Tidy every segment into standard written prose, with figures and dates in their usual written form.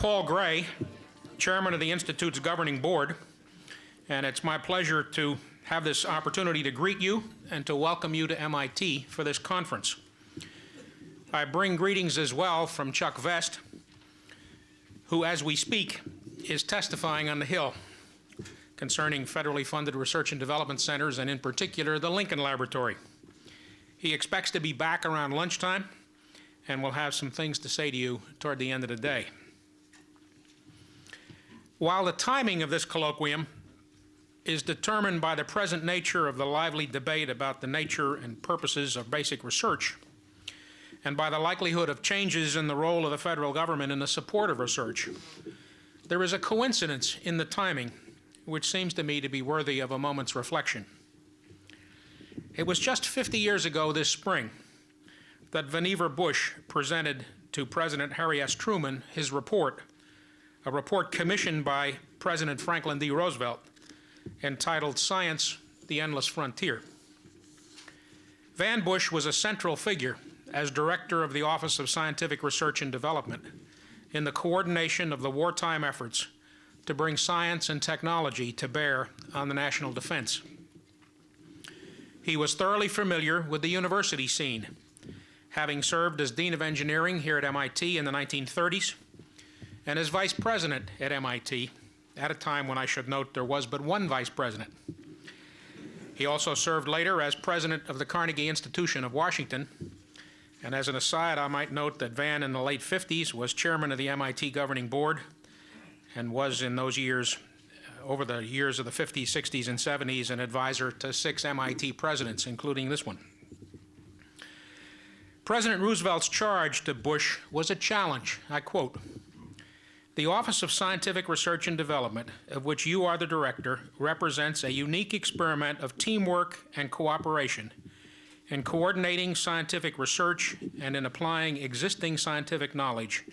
Paul Gray, Chairman of the Institute's Governing Board, and it's my pleasure to have this opportunity to greet you and to welcome you to MIT for this conference. I bring greetings as well from Chuck Vest, who, as we speak, is testifying on the Hill concerning federally funded research and development centers, and in particular, the Lincoln Laboratory. He expects to be back around lunchtime and will have some things to say to you toward the end of the day. While the timing of this colloquium is determined by the present nature of the lively debate about the nature and purposes of basic research, and by the likelihood of changes in the role of the federal government in the support of research, there is a coincidence in the timing which seems to me to be worthy of a moment's reflection. It was just 50 years ago this spring that Vannevar Bush presented to President Harry S. Truman his report, a report commissioned by President Franklin D. Roosevelt, entitled Science, the Endless Frontier. Van Bush was a central figure as director of the Office of Scientific Research and Development in the coordination of the wartime efforts to bring science and technology to bear on the national defense. He was thoroughly familiar with the university scene, having served as Dean of Engineering here at MIT in the 1930s and as Vice President at MIT at a time when I should note there was but one Vice President. He also served later as President of the Carnegie Institution of Washington. And as an aside, I might note that Van in the late 50s was Chairman of the MIT Governing Board and was in those years, over the years of the 50s, 60s, and 70s, an advisor to 6 MIT presidents, including this one. President Roosevelt's charge to Bush was a challenge. I quote, "The Office of Scientific Research and Development, of which you are the director, represents a unique experiment of teamwork and cooperation in coordinating scientific research and in applying existing scientific knowledge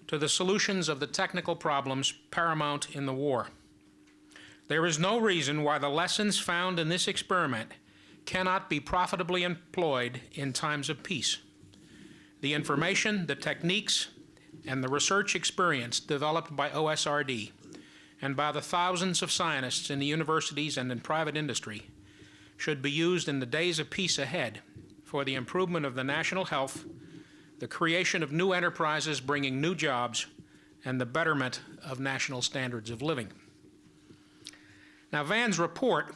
to the solutions of the technical problems paramount in the war. There is no reason why the lessons found in this experiment cannot be profitably employed in times of peace. The information, the techniques, and the research experience developed by OSRD and by the thousands of scientists in the universities and in private industry should be used in the days of peace ahead for the improvement of the national health, the creation of new enterprises bringing new jobs, and the betterment of national standards of living." Now, Van's report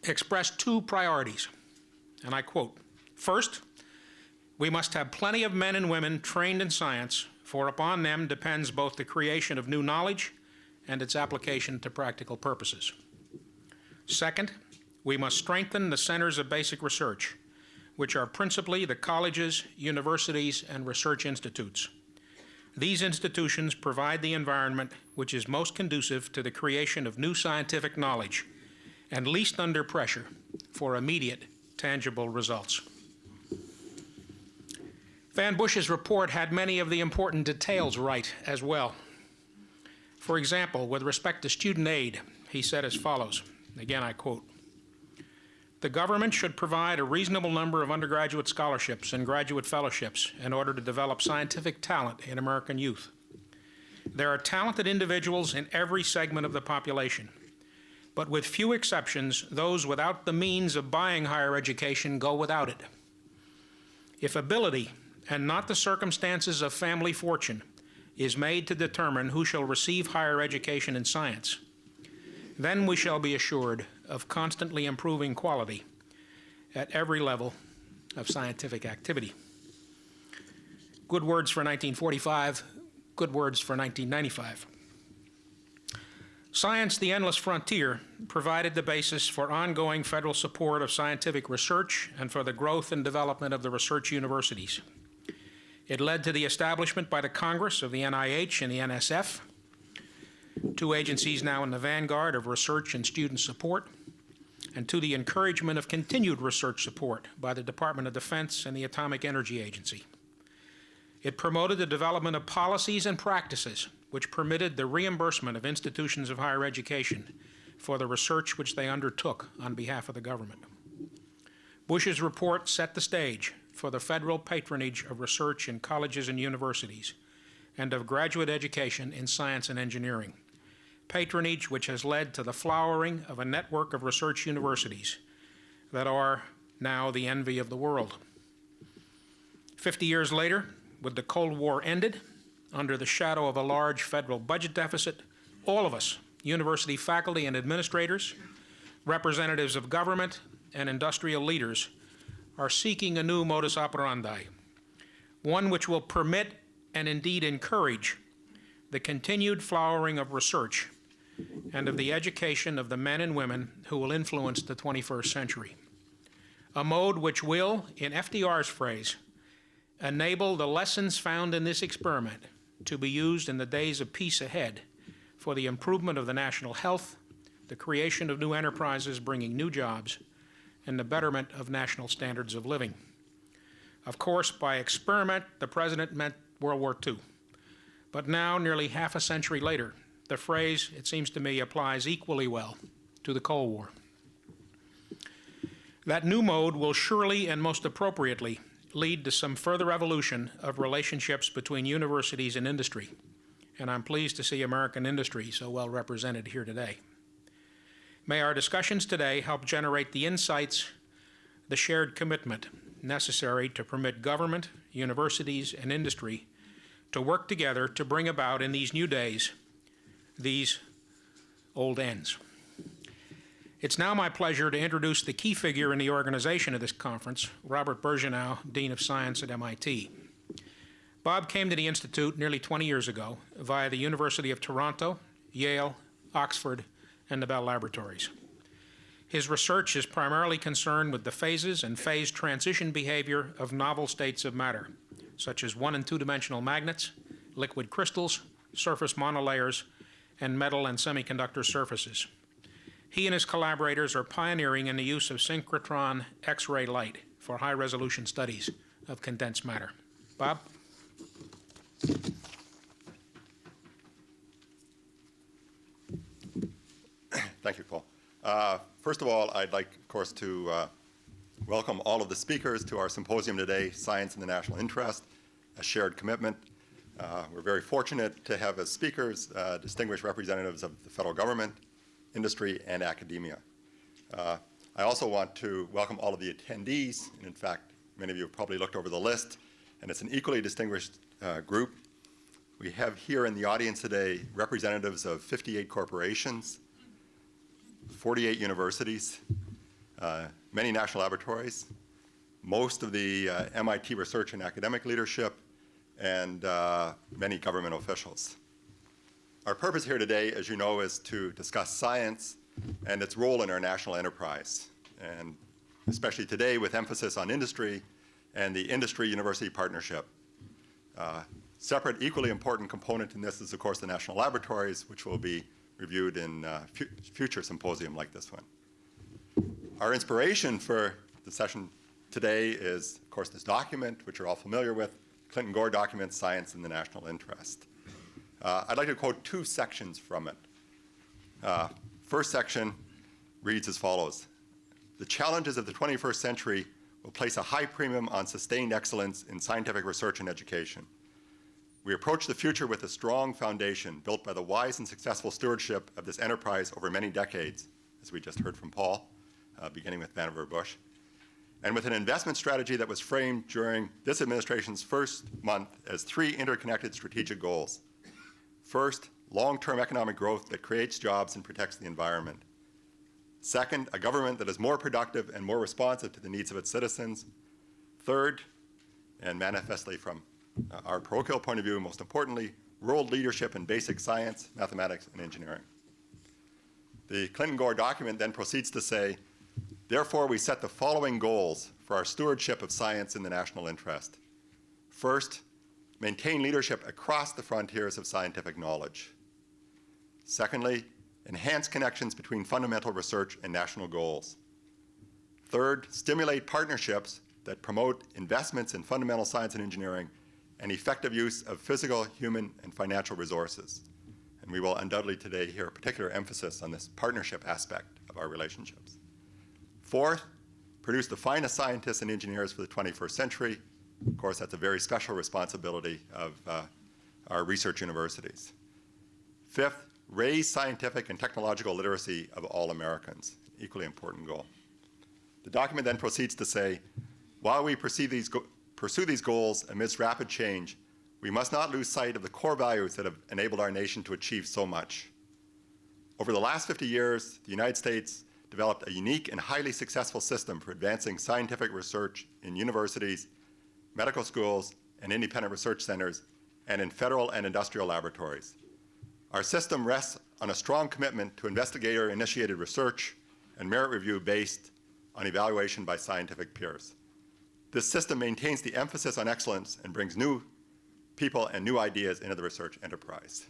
expressed two priorities, and I quote, "First, we must have plenty of men and women trained in science, for upon them depends both the creation of new knowledge and its application to practical purposes. Second, we must strengthen the centers of basic research, which are principally the colleges, universities, and research institutes. These institutions provide the environment which is most conducive to the creation of new scientific knowledge and least under pressure for immediate, tangible results." Van Bush's report had many of the important details right as well. For example, with respect to student aid, he said as follows, again I quote, "The government should provide a reasonable number of undergraduate scholarships and graduate fellowships in order to develop scientific talent in American youth. There are talented individuals in every segment of the population, but with few exceptions, those without the means of buying higher education go without it. If ability, and not the circumstances of family fortune, is made to determine who shall receive higher education in science, then we shall be assured of constantly improving quality at every level of scientific activity." Good words for 1945, good words for 1995. Science, the Endless Frontier, provided the basis for ongoing federal support of scientific research and for the growth and development of the research universities. It led to the establishment by the Congress of the NIH and the NSF, two agencies now in the vanguard of research and student support, and to the encouragement of continued research support by the Department of Defense and the Atomic Energy Agency. It promoted the development of policies and practices which permitted the reimbursement of institutions of higher education for the research which they undertook on behalf of the government. Bush's report set the stage for the federal patronage of research in colleges and universities and of graduate education in science and engineering, patronage which has led to the flowering of a network of research universities that are now the envy of the world. 50 years later, with the Cold War ended, under the shadow of a large federal budget deficit, all of us, university faculty and administrators, representatives of government, and industrial leaders, are seeking a new modus operandi, one which will permit and indeed encourage the continued flowering of research and of the education of the men and women who will influence the 21st century. A mode which will, in FDR's phrase, enable the lessons found in this experiment to be used in the days of peace ahead for the improvement of the national health, the creation of new enterprises bringing new jobs, and the betterment of national standards of living. Of course, by experiment, the president meant World War II. But now, nearly half a century later, the phrase, it seems to me, applies equally well to the Cold War. That new mode will surely and most appropriately lead to some further evolution of relationships between universities and industry, and I'm pleased to see American industry so well represented here today. May our discussions today help generate the insights, the shared commitment necessary to permit government, universities, and industry to work together to bring about in these new days these old ends. It's now my pleasure to introduce the key figure in the organization of this conference, Robert Birgeneau, Dean of Science at MIT. Bob came to the Institute nearly 20 years ago via the University of Toronto, Yale, Oxford, and the Bell Laboratories. His research is primarily concerned with the phases and phase transition behavior of novel states of matter, such as 1- and 2-dimensional magnets, liquid crystals, surface monolayers, and metal and semiconductor surfaces. He and his collaborators are pioneering in the use of synchrotron X-ray light for high-resolution studies of condensed matter. Bob? Thank you, Paul. First of all, I'd like, of course, to welcome all of the speakers to our symposium today, Science in the National Interest, a Shared Commitment. We're very fortunate to have as speakers distinguished representatives of the federal government, industry, and academia. I also want to welcome all of the attendees, and in fact, many of you have probably looked over the list, and it's an equally distinguished group. We have here in the audience today representatives of 58 corporations, 48 universities, many national laboratories, most of the MIT research and academic leadership, and many government officials. Our purpose here today, as you know, is to discuss science and its role in our national enterprise, and especially today with emphasis on industry and the industry-university partnership. Separate, equally important component in this is, of course, the national laboratories, which will be reviewed in future symposium like this one. Our inspiration for the session today is, of course, this document, which you're all familiar with, Clinton-Gore document, Science in the National Interest. I'd like to quote two sections from it. First section reads as follows. The challenges of the 21st century will place a high premium on sustained excellence in scientific research and education. We approach the future with a strong foundation built by the wise and successful stewardship of this enterprise over many decades, as we just heard from Paul, beginning with Vannevar Bush, and with an investment strategy that was framed during this administration's first month as three interconnected strategic goals. First, long-term economic growth that creates jobs and protects the environment. Second, a government that is more productive and more responsive to the needs of its citizens. Third, and manifestly from our parochial point of view, most importantly, world leadership in basic science, mathematics, and engineering. The Clinton-Gore document then proceeds to say, therefore, we set the following goals for our stewardship of science in the national interest. First, maintain leadership across the frontiers of scientific knowledge. Secondly, enhance connections between fundamental research and national goals. Third, stimulate partnerships that promote investments in fundamental science and engineering and effective use of physical, human, and financial resources. And we will undoubtedly today hear a particular emphasis on this partnership aspect of our relationships. Fourth, produce the finest scientists and engineers for the 21st century. Of course, that's a very special responsibility of our research universities. Fifth, raise scientific and technological literacy of all Americans, equally important goal. The document then proceeds to say, while we pursue these goals amidst rapid change, we must not lose sight of the core values that have enabled our nation to achieve so much. Over the last 50 years, the United States developed a unique and highly successful system for advancing scientific research in universities, medical schools, and independent research centers, and in federal and industrial laboratories. Our system rests on a strong commitment to investigator-initiated research and merit review based on evaluation by scientific peers. This system maintains the emphasis on excellence and brings new people and new ideas into the research enterprise.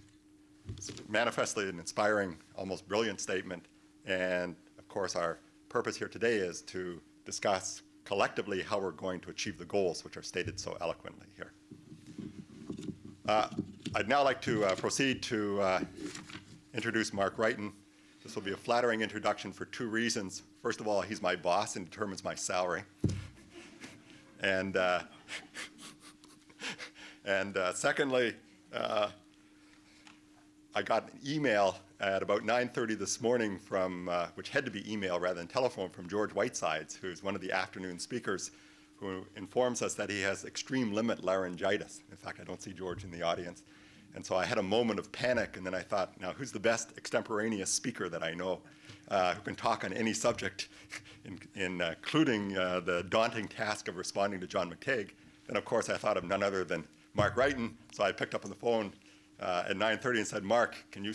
It's manifestly an inspiring, almost brilliant statement, and of course our purpose here today is to discuss collectively how we're going to achieve the goals which are stated so eloquently here. I'd now like to proceed to introduce Mark Wrighton. This will be a flattering introduction for two reasons. First of all, he's my boss and determines my salary. And secondly, I got an email at about 9:30 this morning from, which had to be email rather than telephone, from George Whitesides, who's one of the afternoon speakers, who informs us that he has extreme limit laryngitis. In fact, I don't see George in the audience. And so I had a moment of panic, and then I thought, now who's the best extemporaneous speaker that I know who can talk on any subject, including the daunting task of responding to John McTague? Then of course I thought of none other than Mark Wrighton, so I picked up on the phone at 9:30 and said, Mark, can you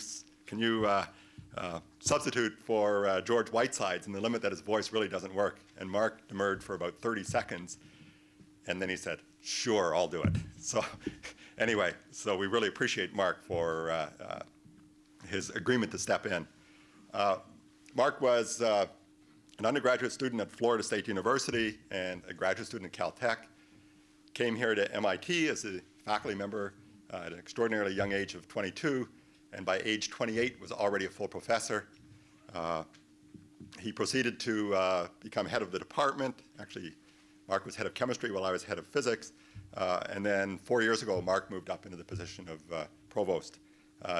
substitute for George Whitesides, and the limit that his voice really doesn't work? And Mark demurred for about 30 seconds, and then he said, sure, I'll do it. So anyway, so we really appreciate Mark for his agreement to step in. Mark was an undergraduate student at Florida State University and a graduate student at Caltech. Came here to MIT as a faculty member at an extraordinarily young age of 22, and by age 28 was already a full professor. He proceeded to become head of the department. Actually, Mark was head of chemistry while I was head of physics. And then 4 years ago, Mark moved up into the position of provost.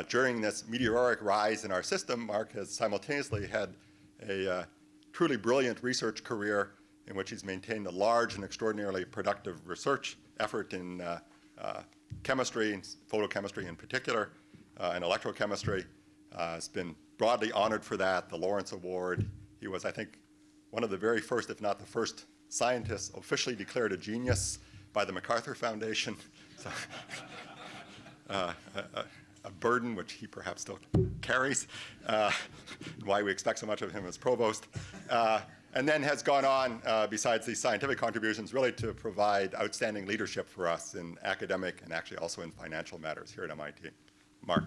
During this meteoric rise in our system, Mark has simultaneously had a truly brilliant research career in which he's maintained a large and extraordinarily productive research effort in chemistry, and photochemistry in particular, and electrochemistry. Has been broadly honored for that, the Lawrence Award. He was, I think, one of the very first, if not the first, scientists officially declared a genius by the MacArthur Foundation. So, a burden which he perhaps still carries, why we expect so much of him as provost. And then has gone on, besides these scientific contributions, really to provide outstanding leadership for us in academic and actually also in financial matters here at MIT. Mark.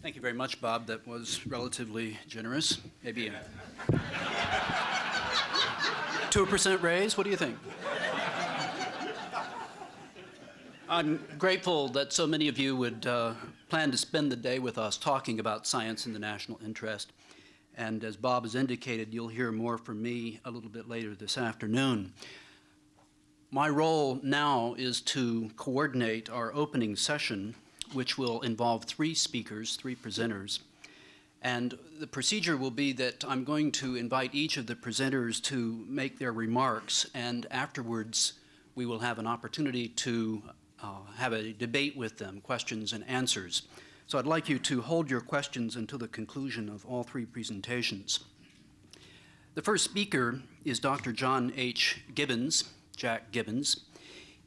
Thank you very much, Bob. That was relatively generous. Maybe a 2% raise? What do you think? I'm grateful that so many of you would plan to spend the day with us talking about science in the national interest. And as Bob has indicated, you'll hear more from me a little bit later this afternoon. My role now is to coordinate our opening session, which will involve 3 speakers, 3 presenters. And the procedure will be that I'm going to invite each of the presenters to make their remarks, and afterwards we will have an opportunity to have a debate with them, questions and answers. So I'd like you to hold your questions until the conclusion of all 3 presentations. The first speaker is Dr. John H. Gibbons, Jack Gibbons.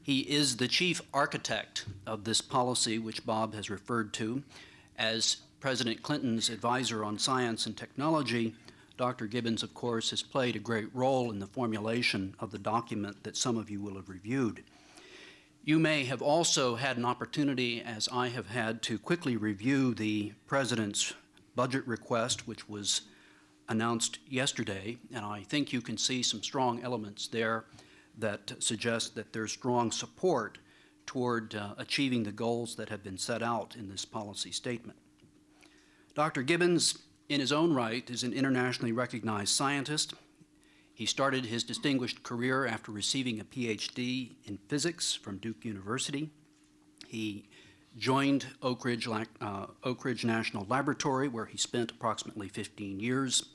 He is the chief architect of this policy, which Bob has referred to. As President Clinton's advisor on science and technology, Dr. Gibbons, of course, has played a great role in the formulation of the document that some of you will have reviewed. You may have also had an opportunity, as I have had, to quickly review the President's budget request, which was announced yesterday, and I think you can see some strong elements there that suggest that there's strong support toward achieving the goals that have been set out in this policy statement. Dr. Gibbons, in his own right, is an internationally recognized scientist. He started his distinguished career after receiving a PhD in physics from Duke University. He joined Oak Ridge National Laboratory, where he spent approximately 15 years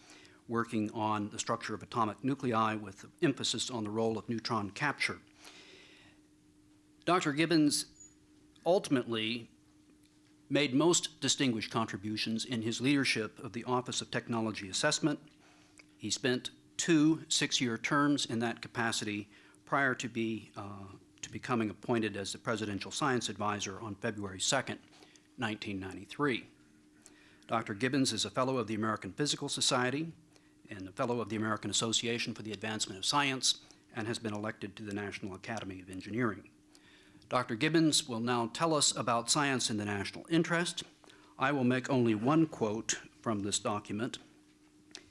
working on the structure of atomic nuclei with emphasis on the role of neutron capture. Dr. Gibbons ultimately made most distinguished contributions in his leadership of the Office of Technology Assessment. He spent 2 6-year terms in that capacity prior to becoming appointed as the Presidential Science Advisor on February 2nd, 1993. Dr. Gibbons is a Fellow of the American Physical Society and a Fellow of the American Association for the Advancement of Science, and has been elected to the National Academy of Engineering. Dr. Gibbons will now tell us about science in the national interest. I will make only one quote from this document.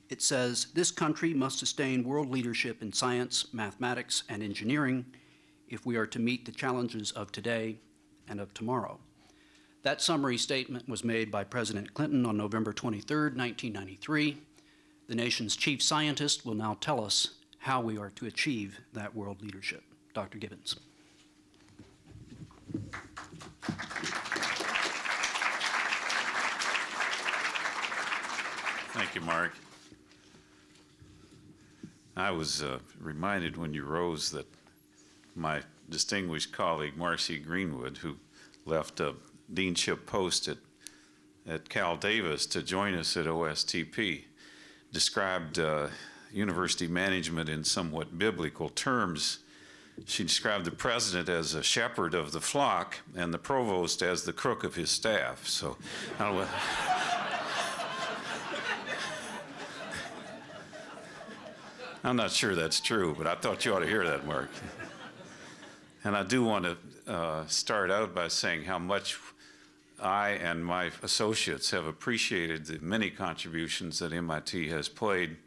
It says, "This country must sustain world leadership in science, mathematics, and engineering if we are to meet the challenges of today and of tomorrow." That summary statement was made by President Clinton on November 23rd, 1993. The nation's chief scientist will now tell us how we are to achieve that world leadership. Dr. Gibbons. Thank you, Mark. I was reminded when you rose that my distinguished colleague, Marcy Greenwood, who left a deanship post at Cal Davis to join us at OSTP, described university management in somewhat biblical terms. She described the president as a shepherd of the flock and the provost as the crook of his staff. So I'm not sure that's true, but I thought you ought to hear that, Mark. And I do want to start out by saying how much I and my associates have appreciated the many contributions that MIT has played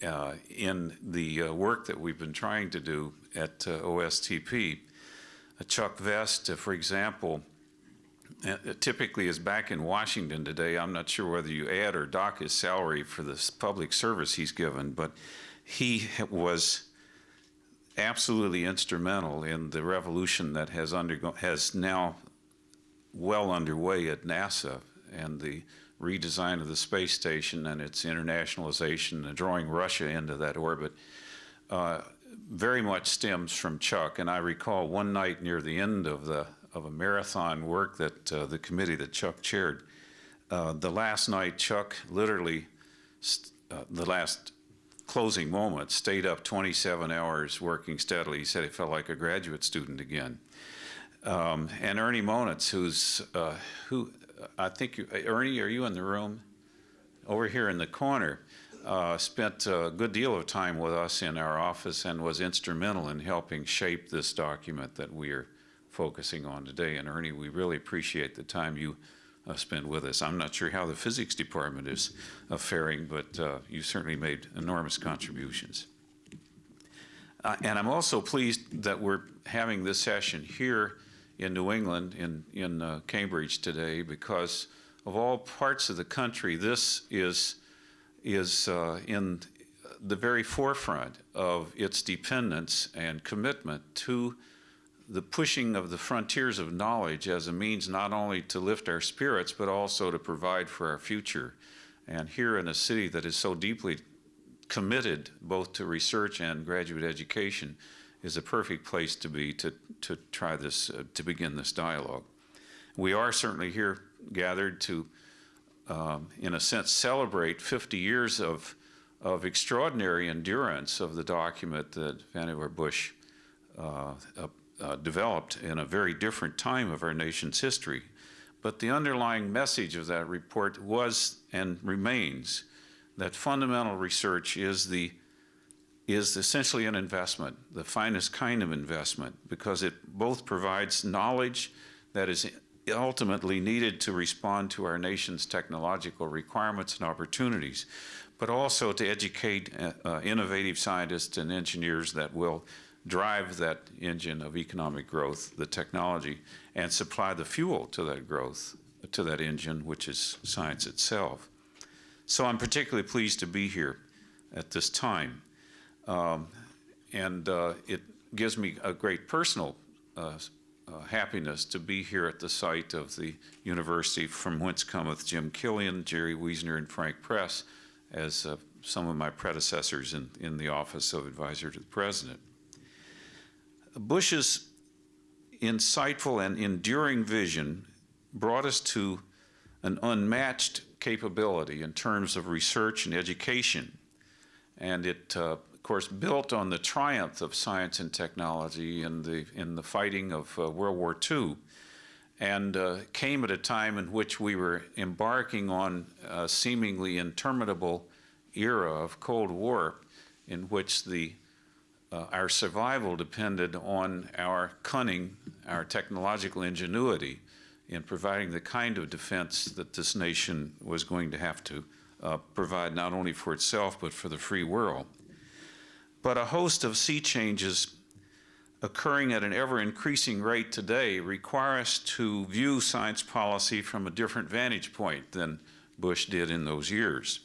in the work that we've been trying to do at OSTP. Chuck Vest, for example, typically is back in Washington today. I'm not sure whether you add or dock his salary for this public service he's given, but he was absolutely instrumental in the revolution that has now well underway at NASA, and the redesign of the space station and its internationalization and drawing Russia into that orbit very much stems from Chuck. And I recall one night near the end of a marathon work that the committee that Chuck chaired, the last night Chuck literally, the last closing moment, stayed up 27 hours working steadily. He said he felt like a graduate student again. And Ernie Monitz, who I think, Ernie, are you in the room? Over here in the corner, spent a good deal of time with us in our office and was instrumental in helping shape this document that we are focusing on today. And Ernie, we really appreciate the time you spend with us. I'm not sure how the physics department is faring, but you certainly made enormous contributions. And I'm also pleased that we're having this session here in New England, in Cambridge today, because of all parts of the country, this is in the very forefront of its dependence and commitment to the pushing of the frontiers of knowledge as a means not only to lift our spirits, but also to provide for our future. And here in a city that is so deeply committed both to research and graduate education is a perfect place to be to try this, to begin this dialogue. We are certainly here gathered to, in a sense, celebrate 50 years of extraordinary endurance of the document that Vannevar Bush developed in a very different time of our nation's history. But the underlying message of that report was and remains that fundamental research is essentially an investment, the finest kind of investment, because it both provides knowledge that is ultimately needed to respond to our nation's technological requirements and opportunities, but also to educate innovative scientists and engineers that will drive that engine of economic growth, the technology, and supply the fuel to that growth, to that engine, which is science itself. So I'm particularly pleased to be here at this time. It gives me a great personal happiness to be here at the site of the university from whence cometh Jim Killian, Jerry Wiesner, and Frank Press as some of my predecessors in the Office of Advisor to the President. Bush's insightful and enduring vision brought us to an unmatched capability in terms of research and education. And it, of course, built on the triumph of science and technology in the fighting of World War II, and came at a time in which we were embarking on a seemingly interminable era of Cold War, in which our survival depended on our cunning, our technological ingenuity in providing the kind of defense that this nation was going to have to provide not only for itself but for the free world. But a host of sea changes occurring at an ever-increasing rate today require us to view science policy from a different vantage point than Bush did in those years.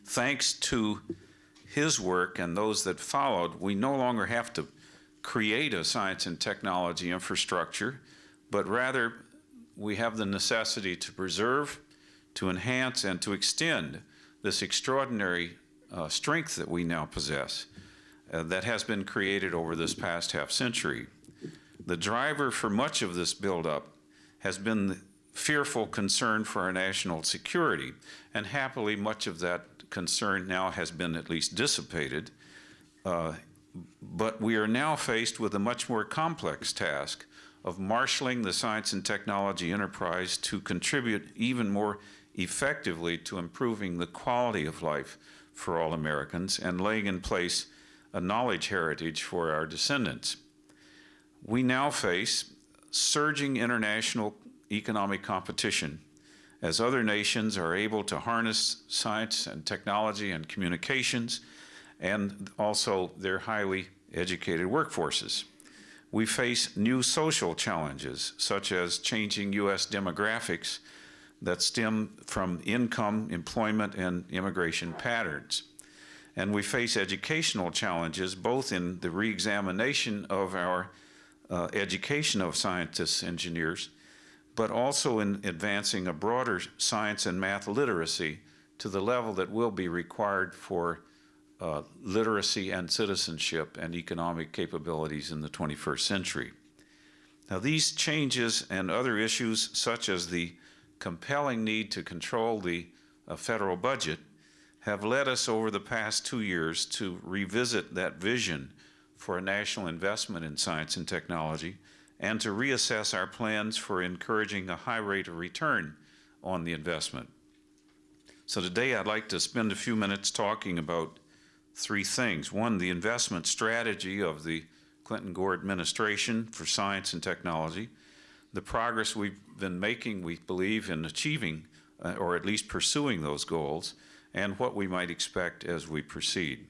Thanks to his work and those that followed, we no longer have to create a science and technology infrastructure, but rather we have the necessity to preserve, to enhance, and to extend this extraordinary strength that we now possess that has been created over this past half century. The driver for much of this buildup has been the fearful concern for our national security, and happily much of that concern now has been at least dissipated. But we are now faced with a much more complex task of marshaling the science and technology enterprise to contribute even more effectively to improving the quality of life for all Americans and laying in place a knowledge heritage for our descendants. We now face surging international economic competition as other nations are able to harness science and technology and communications, and also their highly educated workforces. We face new social challenges, such as changing U.S. demographics that stem from income, employment, and immigration patterns. And we face educational challenges, both in the reexamination of our education of scientists, engineers, but also in advancing a broader science and math literacy to the level that will be required for literacy and citizenship and economic capabilities in the 21st century. Now, these changes and other issues, such as the compelling need to control the federal budget, have led us over the past 2 years to revisit that vision for a national investment in science and technology, and to reassess our plans for encouraging a high rate of return on the investment. So today I'd like to spend a few minutes talking about three things. One, the investment strategy of the Clinton-Gore administration for science and technology, the progress we've been making, we believe, in achieving or at least pursuing those goals, and what we might expect as we proceed.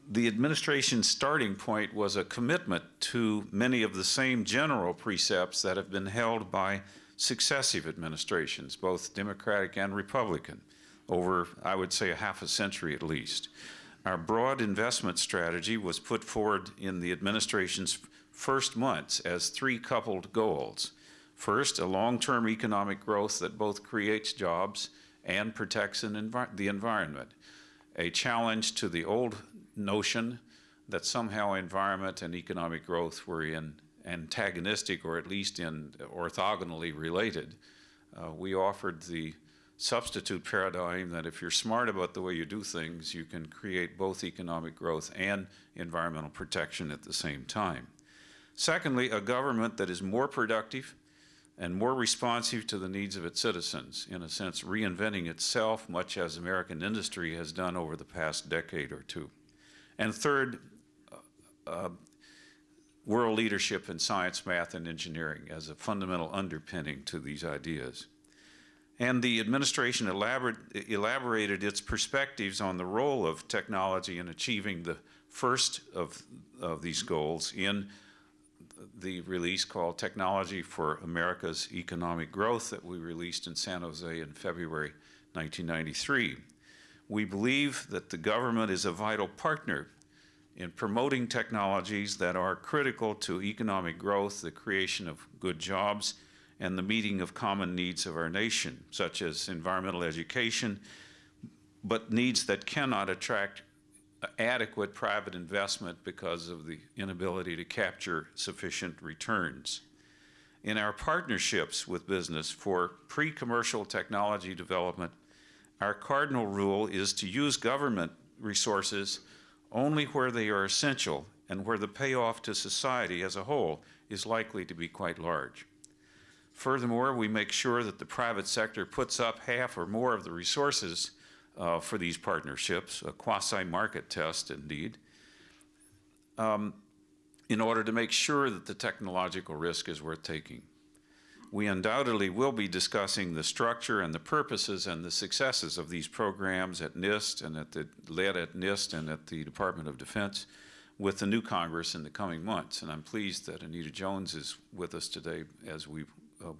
The administration's starting point was a commitment to many of the same general precepts that have been held by successive administrations, both Democratic and Republican, over, I would say, a half a century at least. Our broad investment strategy was put forward in the administration's first months as three coupled goals. First, a long-term economic growth that both creates jobs and protects the environment, a challenge to the old notion that somehow environment and economic growth were antagonistic, or at least orthogonally related. We offered the substitute paradigm that if you're smart about the way you do things, you can create both economic growth and environmental protection at the same time. Secondly, a government that is more productive and more responsive to the needs of its citizens, in a sense reinventing itself, much as American industry has done over the past decade or two. And third, world leadership in science, math, and engineering as a fundamental underpinning to these ideas. And the administration elaborated its perspectives on the role of technology in achieving the first of these goals in the release called Technology for America's Economic Growth that we released in San Jose in February 1993. We believe that the government is a vital partner in promoting technologies that are critical to economic growth, the creation of good jobs, and the meeting of common needs of our nation, such as environmental education, but needs that cannot attract adequate private investment because of the inability to capture sufficient returns. In our partnerships with business for pre-commercial technology development, our cardinal rule is to use government resources only where they are essential and where the payoff to society as a whole is likely to be quite large. Furthermore, we make sure that the private sector puts up half or more of the resources for these partnerships, a quasi-market test indeed, in order to make sure that the technological risk is worth taking. We undoubtedly will be discussing the structure and the purposes and the successes of these programs at NIST and led at NIST and at the Department of Defense with the new Congress in the coming months. And I'm pleased that Anita Jones is with us today as we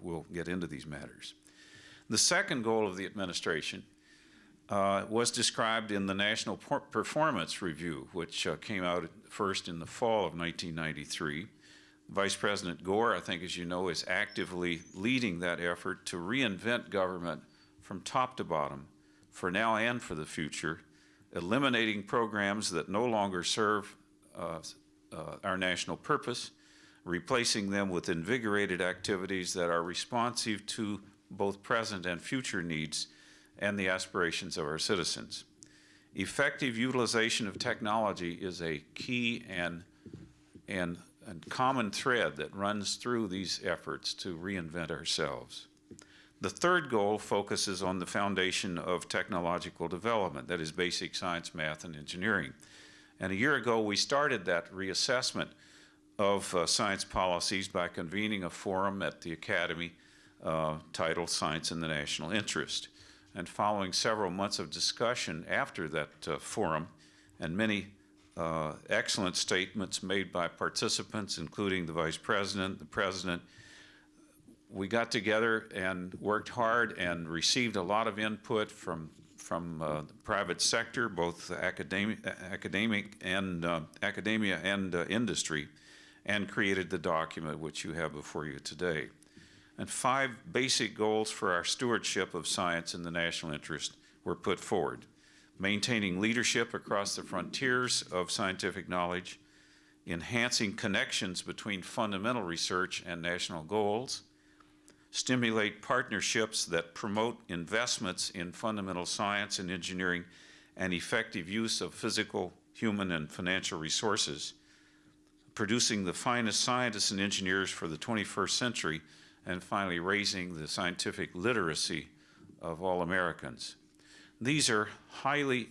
will get into these matters. The second goal of the administration was described in the National Performance Review, which came out first in the fall of 1993. Vice President Gore, I think as you know, is actively leading that effort to reinvent government from top to bottom, for now and for the future, eliminating programs that no longer serve our national purpose, replacing them with invigorated activities that are responsive to both present and future needs and the aspirations of our citizens. Effective utilization of technology is a key and common thread that runs through these efforts to reinvent ourselves. The third goal focuses on the foundation of technological development, that is basic science, math, and engineering. And a year ago, we started that reassessment of science policies by convening a forum at the Academy titled Science in the National Interest. And following several months of discussion after that forum and many excellent statements made by participants, including the Vice President, the President, we got together and worked hard and received a lot of input from the private sector, both academia and industry, and created the document which you have before you today. And 5 basic goals for our stewardship of science in the national interest were put forward: maintaining leadership across the frontiers of scientific knowledge, enhancing connections between fundamental research and national goals, stimulate partnerships that promote investments in fundamental science and engineering and effective use of physical, human, and financial resources, producing the finest scientists and engineers for the 21st century, and finally raising the scientific literacy of all Americans. These are highly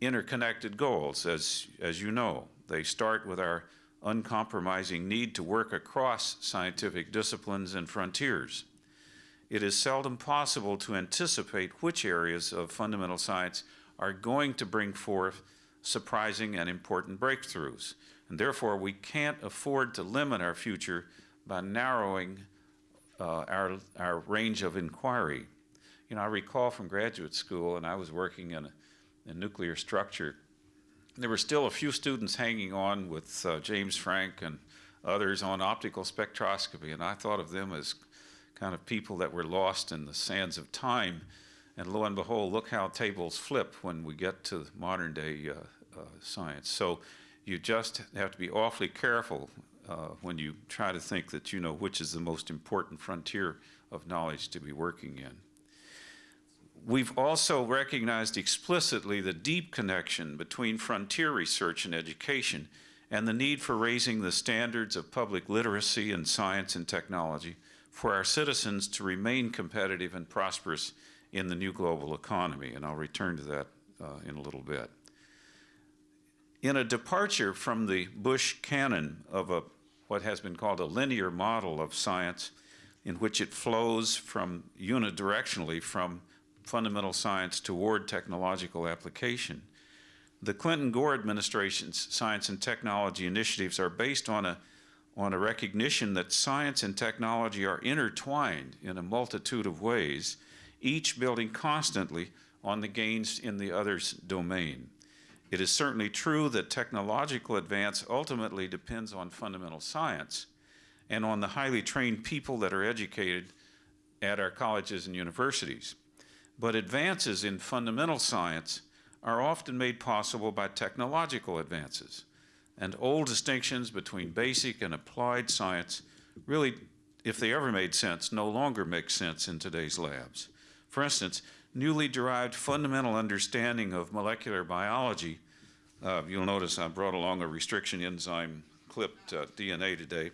interconnected goals, as you know. They start with our uncompromising need to work across scientific disciplines and frontiers. It is seldom possible to anticipate which areas of fundamental science are going to bring forth surprising and important breakthroughs. And therefore, we can't afford to limit our future by narrowing our range of inquiry. You know, I recall from graduate school, and I was working in a nuclear structure, there were still a few students hanging on with James Franck and others on optical spectroscopy, and I thought of them as kind of people that were lost in the sands of time. And lo and behold, look how tables flip when we get to modern day science. So you just have to be awfully careful when you try to think that you know which is the most important frontier of knowledge to be working in. We've also recognized explicitly the deep connection between frontier research and education and the need for raising the standards of public literacy in science and technology for our citizens to remain competitive and prosperous in the new global economy, and I'll return to that in a little bit. In a departure from the Bush canon of what has been called a linear model of science, in which it flows from unidirectionally from fundamental science toward technological application, the Clinton-Gore administration's science and technology initiatives are based on a recognition that science and technology are intertwined in a multitude of ways, each building constantly on the gains in the other's domain. It is certainly true that technological advance ultimately depends on fundamental science and on the highly trained people that are educated at our colleges and universities. But advances in fundamental science are often made possible by technological advances, and old distinctions between basic and applied science really, if they ever made sense, no longer make sense in today's labs. For instance, newly derived fundamental understanding of molecular biology, you'll notice I brought along a restriction enzyme clipped DNA today,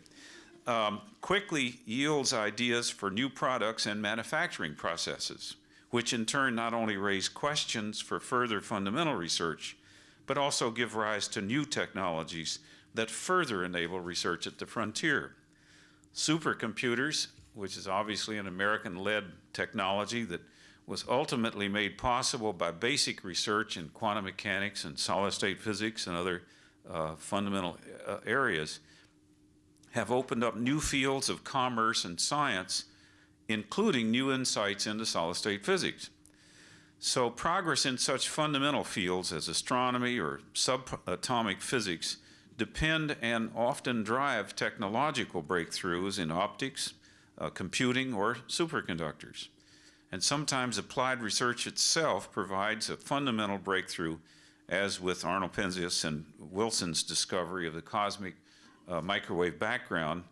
quickly yields ideas for new products and manufacturing processes, which in turn not only raise questions for further fundamental research, but also give rise to new technologies that further enable research at the frontier. Supercomputers, which is obviously an American-led technology that was ultimately made possible by basic research in quantum mechanics and solid-state physics and other fundamental areas, have opened up new fields of commerce and science, including new insights into solid-state physics. So progress in such fundamental fields as astronomy or subatomic physics depend and often drive technological breakthroughs in optics, computing, or superconductors. And sometimes applied research itself provides a fundamental breakthrough, as with Arnold Penzias and Wilson's discovery of the cosmic microwave background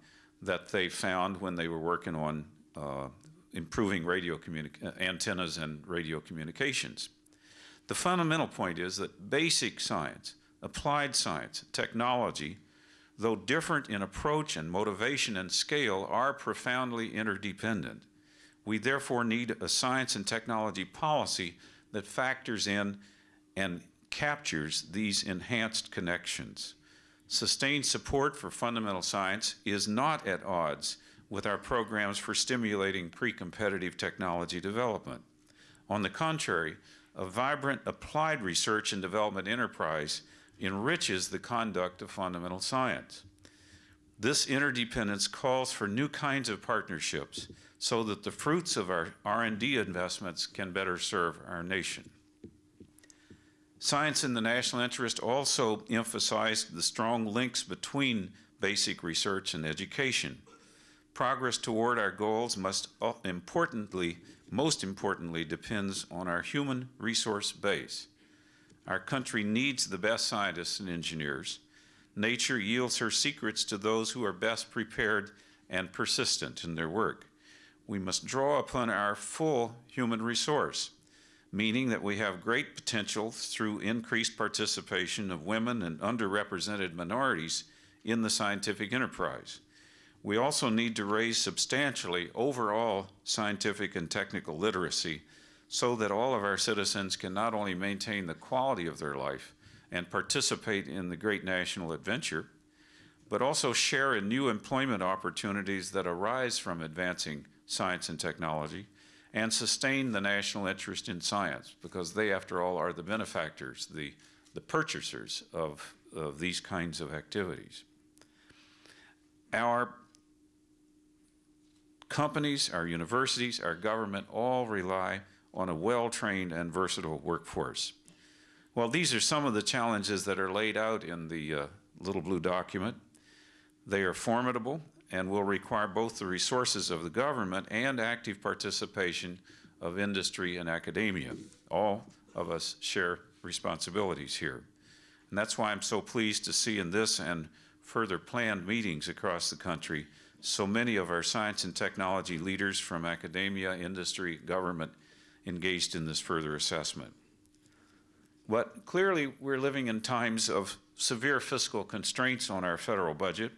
that they found when they were working on improving antennas and radio communications. The fundamental point is that basic science, applied science, technology, though different in approach and motivation and scale, are profoundly interdependent. We therefore need a science and technology policy that factors in and captures these enhanced connections. Sustained support for fundamental science is not at odds with our programs for stimulating pre-competitive technology development. On the contrary, a vibrant applied research and development enterprise enriches the conduct of fundamental science. This interdependence calls for new kinds of partnerships so that the fruits of our R&D investments can better serve our nation. Science in the national interest also emphasized the strong links between basic research and education. Progress toward our goals most importantly depends on our human resource base. Our country needs the best scientists and engineers. Nature yields her secrets to those who are best prepared and persistent in their work. We must draw upon our full human resource, meaning that we have great potential through increased participation of women and underrepresented minorities in the scientific enterprise. We also need to raise substantially overall scientific and technical literacy so that all of our citizens can not only maintain the quality of their life and participate in the great national adventure, but also share in new employment opportunities that arise from advancing science and technology and sustain the national interest in science, because they, after all, are the benefactors, the purchasers of these kinds of activities. Our companies, our universities, our government all rely on a well-trained and versatile workforce. Well, these are some of the challenges that are laid out in the little blue document. They are formidable and will require both the resources of the government and active participation of industry and academia. All of us share responsibilities here. And that's why I'm so pleased to see in this and further planned meetings across the country so many of our science and technology leaders from academia, industry, government engaged in this further assessment. But clearly, we're living in times of severe fiscal constraints on our federal budget,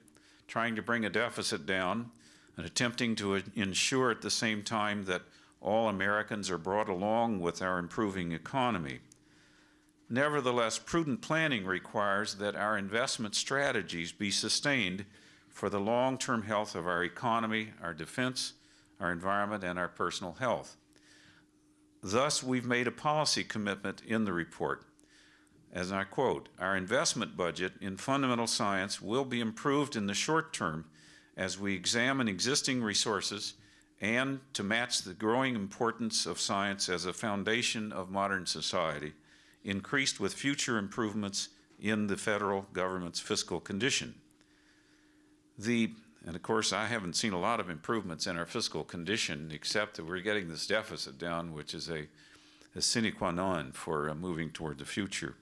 trying to bring a deficit down and attempting to ensure at the same time that all Americans are brought along with our improving economy. Nevertheless, prudent planning requires that our investment strategies be sustained for the long-term health of our economy, our defense, our environment, and our personal health. Thus, we've made a policy commitment in the report. As I quote, "Our investment budget in fundamental science will be improved in the short term as we examine existing resources and to match the growing importance of science as a foundation of modern society, increased with future improvements in the federal government's fiscal condition. And of course, I haven't seen a lot of improvements in our fiscal condition, except that we're getting this deficit down, which is a sine qua non for moving toward the future.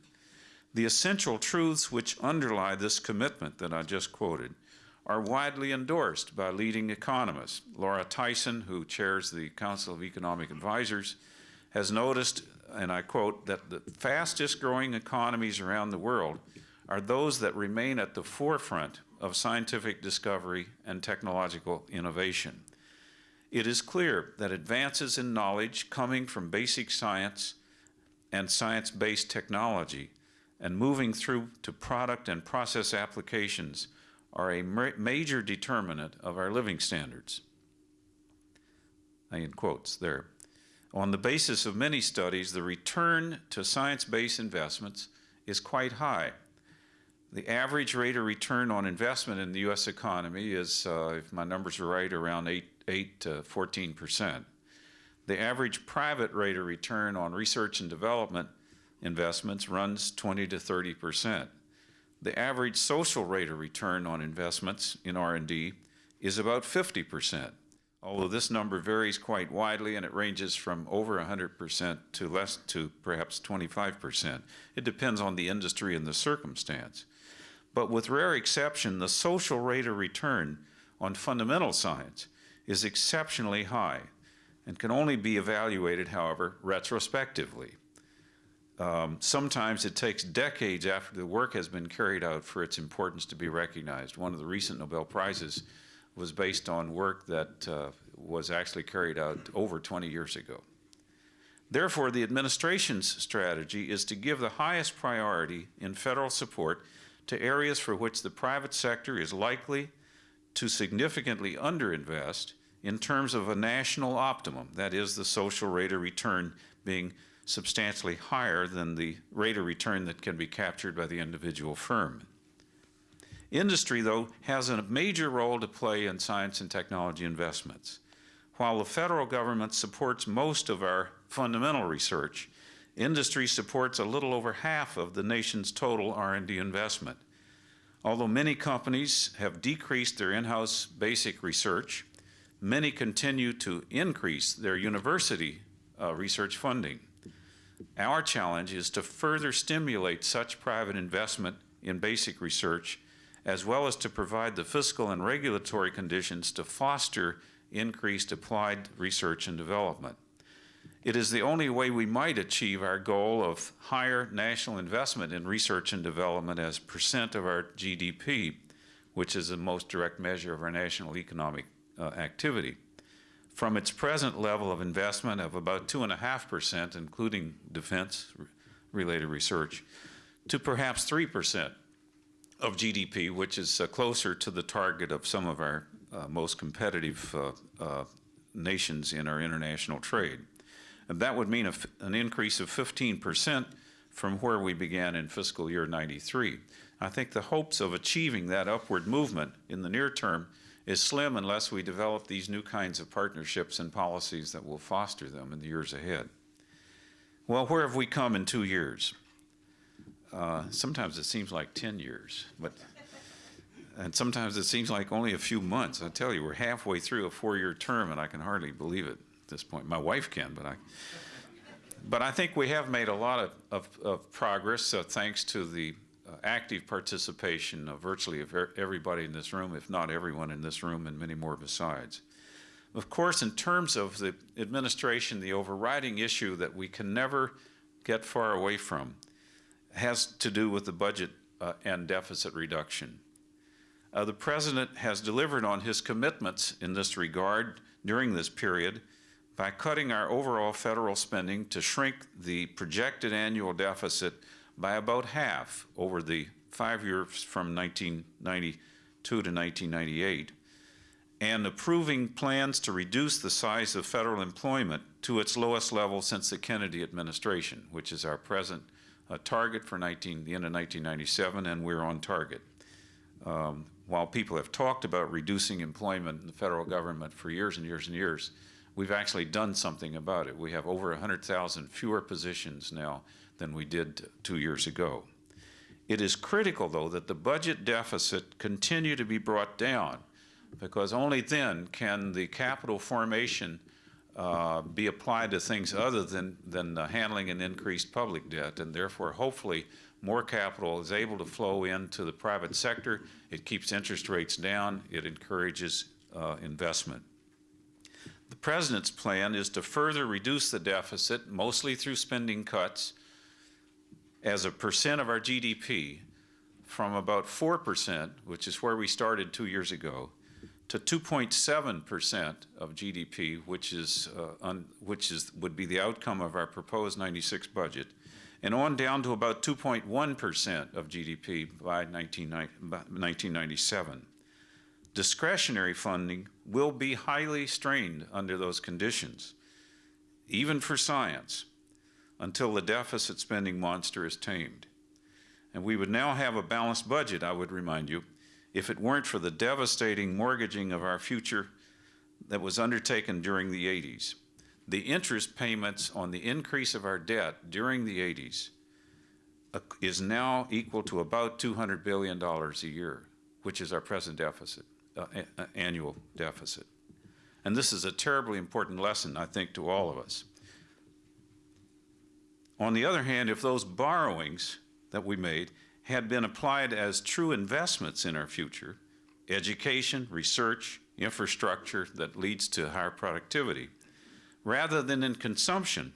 The essential truths which underlie this commitment that I just quoted are widely endorsed by leading economists. Laura Tyson, who chairs the Council of Economic Advisors, has noticed, and I quote, that the fastest growing economies around the world are those that remain at the forefront of scientific discovery and technological innovation. It is clear that advances in knowledge coming from basic science and science-based technology and moving through to product and process applications are a major determinant of our living standards. I end quotes there. On the basis of many studies, the return to science-based investments is quite high. The average rate of return on investment in the U.S. economy is, if my numbers are right, around 8 to 14%. The average private rate of return on research and development investments runs 20 to 30%. The average social rate of return on investments in R&D is about 50%, although this number varies quite widely and it ranges from over 100% to perhaps 25%. It depends on the industry and the circumstance. But with rare exception, the social rate of return on fundamental science is exceptionally high and can only be evaluated, however, retrospectively. Sometimes it takes decades after the work has been carried out for its importance to be recognized. One of the recent Nobel Prizes was based on work that was actually carried out over 20 years ago. Therefore, the administration's strategy is to give the highest priority in federal support to areas for which the private sector is likely to significantly underinvest in terms of a national optimum, that is, the social rate of return being substantially higher than the rate of return that can be captured by the individual firm. Industry, though, has a major role to play in science and technology investments. While the federal government supports most of our fundamental research, industry supports a little over half of the nation's total R&D investment. Although many companies have decreased their in-house basic research, many continue to increase their university research funding. Our challenge is to further stimulate such private investment in basic research, as well as to provide the fiscal and regulatory conditions to foster increased applied research and development. It is the only way we might achieve our goal of higher national investment in research and development as percent of our GDP, which is the most direct measure of our national economic activity, from its present level of investment of about 2.5%, including defense-related research, to perhaps 3% of GDP, which is closer to the target of some of our most competitive nations in our international trade. And that would mean an increase of 15% from where we began in fiscal year 93. I think the hopes of achieving that upward movement in the near term is slim unless we develop these new kinds of partnerships and policies that will foster them in the years ahead. Well, where have we come in 2 years? Sometimes it seems like 10 years, and sometimes it seems like only a few months. I tell you, we're halfway through a 4-year term, and I can hardly believe it at this point. My wife can, but I think we have made a lot of progress, thanks to the active participation of virtually everybody in this room, if not everyone in this room, and many more besides. Of course, in terms of the administration, the overriding issue that we can never get far away from has to do with the budget and deficit reduction. The President has delivered on his commitments in this regard during this period by cutting our overall federal spending to shrink the projected annual deficit by about half over the 5 years from 1992 to 1998, and approving plans to reduce the size of federal employment to its lowest level since the Kennedy administration, which is our present target for the end of 1997, and we're on target. while people have talked about reducing employment in the federal government for years and years and years, we've actually done something about it. We have over 100,000 fewer positions now than we did 2 years ago. It is critical, though, that the budget deficit continue to be brought down, because only then can the capital formation be applied to things other than handling an increased public debt, and therefore, hopefully, more capital is able to flow into the private sector. It keeps interest rates down. It encourages investment. The President's plan is to further reduce the deficit, mostly through spending cuts, as a percent of our GDP, from about 4%, which is where we started 2 years ago, to 2.7% of GDP, which would be the outcome of our proposed 96 budget, and on down to about 2.1% of GDP by 1997. Discretionary funding will be highly strained under those conditions, even for science, until the deficit spending monster is tamed. And we would now have a balanced budget, I would remind you, if it weren't for the devastating mortgaging of our future that was undertaken during the 80s. The interest payments on the increase of our debt during the 80s is now equal to about $200 billion a year, which is our present deficit, annual deficit. And this is a terribly important lesson, I think, to all of us. On the other hand, if those borrowings that we made had been applied as true investments in our future, education, research, infrastructure that leads to higher productivity, rather than in consumption,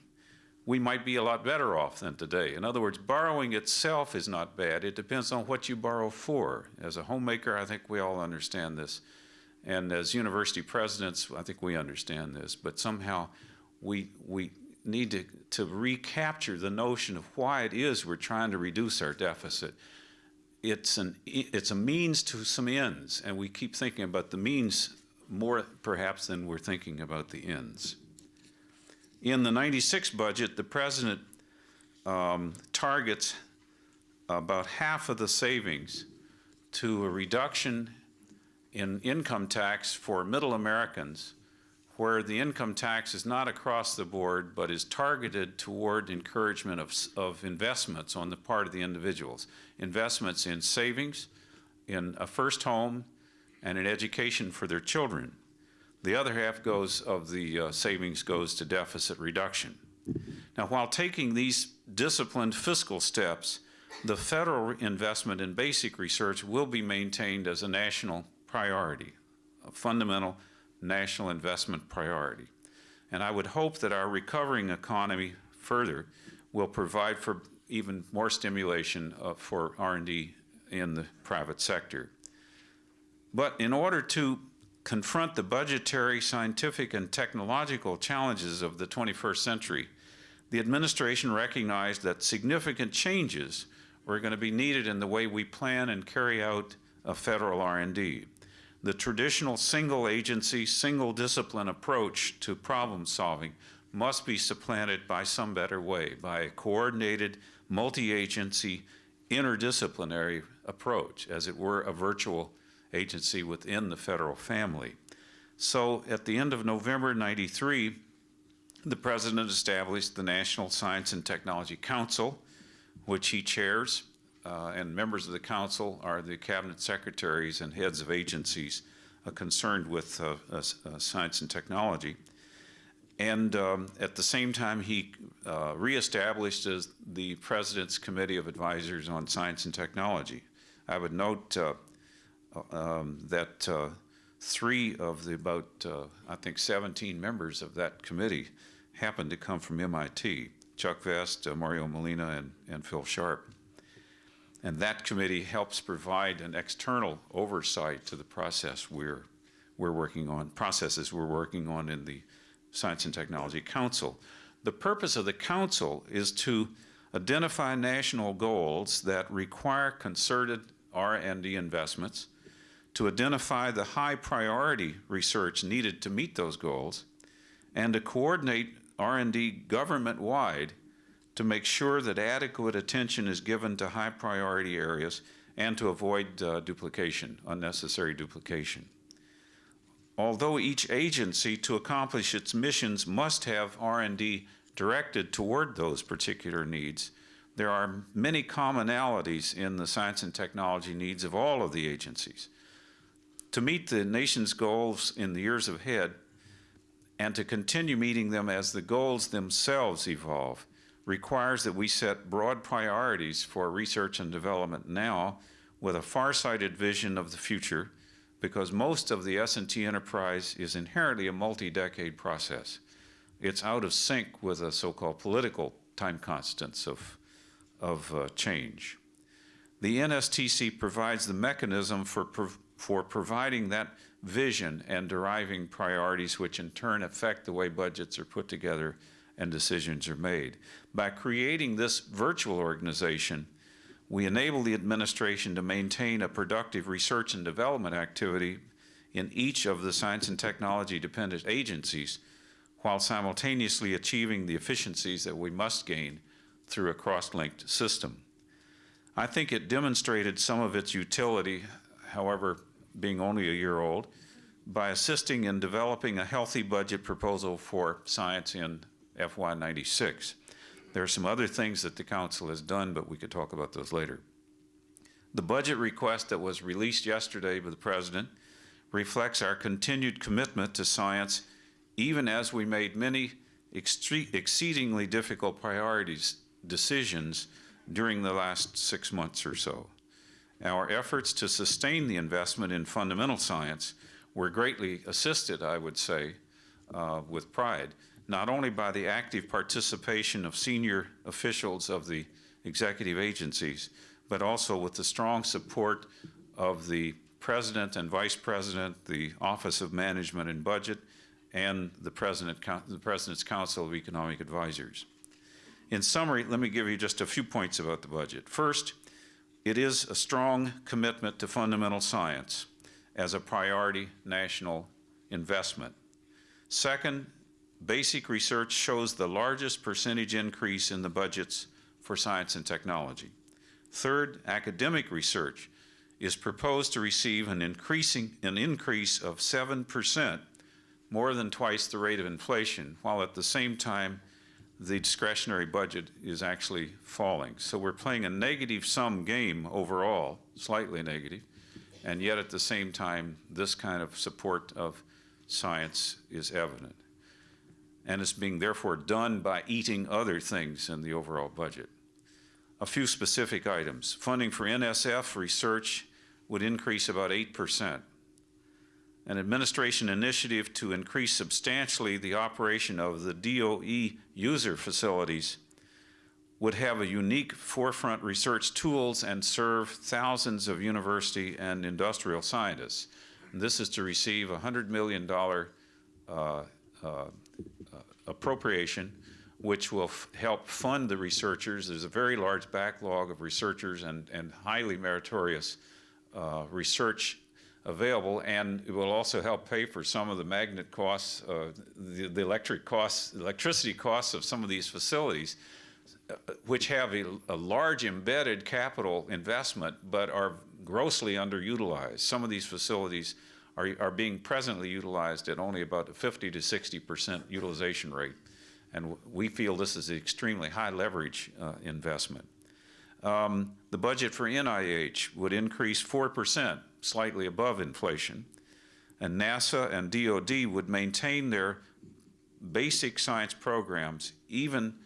we might be a lot better off than today. In other words, borrowing itself is not bad. It depends on what you borrow for. As a homemaker, I think we all understand this. And as university presidents, I think we understand this. But somehow we need to recapture the notion of why it is we're trying to reduce our deficit. It's a means to some ends, and we keep thinking about the means more perhaps than we're thinking about the ends. In the 96 budget, the President targets about half of the savings to a reduction in income tax for middle Americans, where the income tax is not across the board, but is targeted toward encouragement of investments on the part of the individuals. Investments in savings, in a first home, and in education for their children. The other half of the savings goes to deficit reduction. Now, while taking these disciplined fiscal steps, the federal investment in basic research will be maintained as a national priority, a fundamental national investment priority. And I would hope that our recovering economy further will provide for even more stimulation for R&D in the private sector. But in order to confront the budgetary, scientific, and technological challenges of the 21st century, the administration recognized that significant changes were going to be needed in the way we plan and carry out a federal R&D. The traditional single agency, single discipline approach to problem solving must be supplanted by some better way, by a coordinated, multi-agency, interdisciplinary approach, as it were a virtual agency within the federal family. So at the end of November '93, the President established the National Science and Technology Council, which he chairs, and members of the council are the cabinet secretaries and heads of agencies concerned with science and technology. And at the same time, he reestablished as the President's Committee of Advisors on Science and Technology. I would note that 3 of the about, I think, 17 members of that committee happened to come from MIT, Chuck Vest, Mario Molina, and Phil Sharp. And that committee helps provide an external oversight to the processes we're working on in the Science and Technology Council. The purpose of the council is to identify national goals that require concerted R&D investments, to identify the high priority research needed to meet those goals, and to coordinate R&D government-wide to make sure that adequate attention is given to high priority areas and to avoid duplication, unnecessary duplication. Although each agency, to accomplish its missions, must have R&D directed toward those particular needs, there are many commonalities in the science and technology needs of all of the agencies. To meet the nation's goals in the years ahead, and to continue meeting them as the goals themselves evolve, requires that we set broad priorities for research and development now with a far-sighted vision of the future, because most of the S&T enterprise is inherently a multi-decade process. It's out of sync with the so-called political time constants of change. The NSTC provides the mechanism for providing that vision and deriving priorities, which in turn affect the way budgets are put together and decisions are made. By creating this virtual organization, we enable the administration to maintain a productive research and development activity in each of the science and technology dependent agencies, while simultaneously achieving the efficiencies that we must gain through a cross-linked system. I think it demonstrated some of its utility, however, being only a year old, by assisting in developing a healthy budget proposal for science in FY96. There are some other things that the Council has done, but we could talk about those later. The budget request that was released yesterday by the President reflects our continued commitment to science, even as we made many exceedingly difficult decisions during the last 6 months or so. Our efforts to sustain the investment in fundamental science were greatly assisted, I would say, with pride, not only by the active participation of senior officials of the executive agencies, but also with the strong support of the President and Vice President, the Office of Management and Budget, and the President's Council of Economic Advisors. In summary, let me give you just a few points about the budget. First, it is a strong commitment to fundamental science as a priority national investment. Second, basic research shows the largest percentage increase in the budgets for science and technology. Third, academic research is proposed to receive an increase of 7%, more than twice the rate of inflation, while at the same time the discretionary budget is actually falling. So we're playing a negative sum game overall, slightly negative, and yet at the same time this kind of support of science is evident. And it's being therefore done by eating other things in the overall budget. A few specific items. Funding for NSF research would increase about 8%. An administration initiative to increase substantially the operation of the DOE user facilities would have a unique forefront research tools and serve thousands of university and industrial scientists. And this is to receive a $100 million appropriation, which will help fund the researchers. There's a very large backlog of researchers and highly meritorious research available, and it will also help pay for some of the magnet costs, the electricity costs of some of these facilities, which have a large embedded capital investment but are grossly underutilized. Some of these facilities are being presently utilized at only about a 50 to 60% utilization rate, and we feel this is an extremely high leverage investment. The budget for NIH would increase 4%, slightly above inflation, and NASA and DOD would maintain their basic science programs even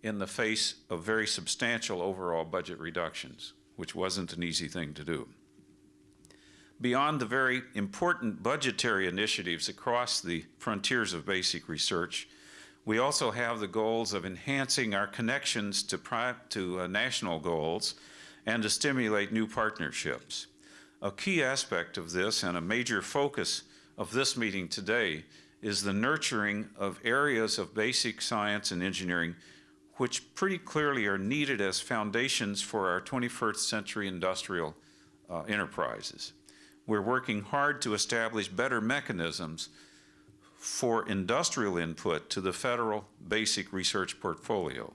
in the face of very substantial overall budget reductions, which wasn't an easy thing to do. Beyond the very important budgetary initiatives across the frontiers of basic research, we also have the goals of enhancing our connections to national goals and to stimulate new partnerships. A key aspect of this and a major focus of this meeting today is the nurturing of areas of basic science and engineering which pretty clearly are needed as foundations for our 21st century industrial enterprises. We're working hard to establish better mechanisms for industrial input to the federal basic research portfolio.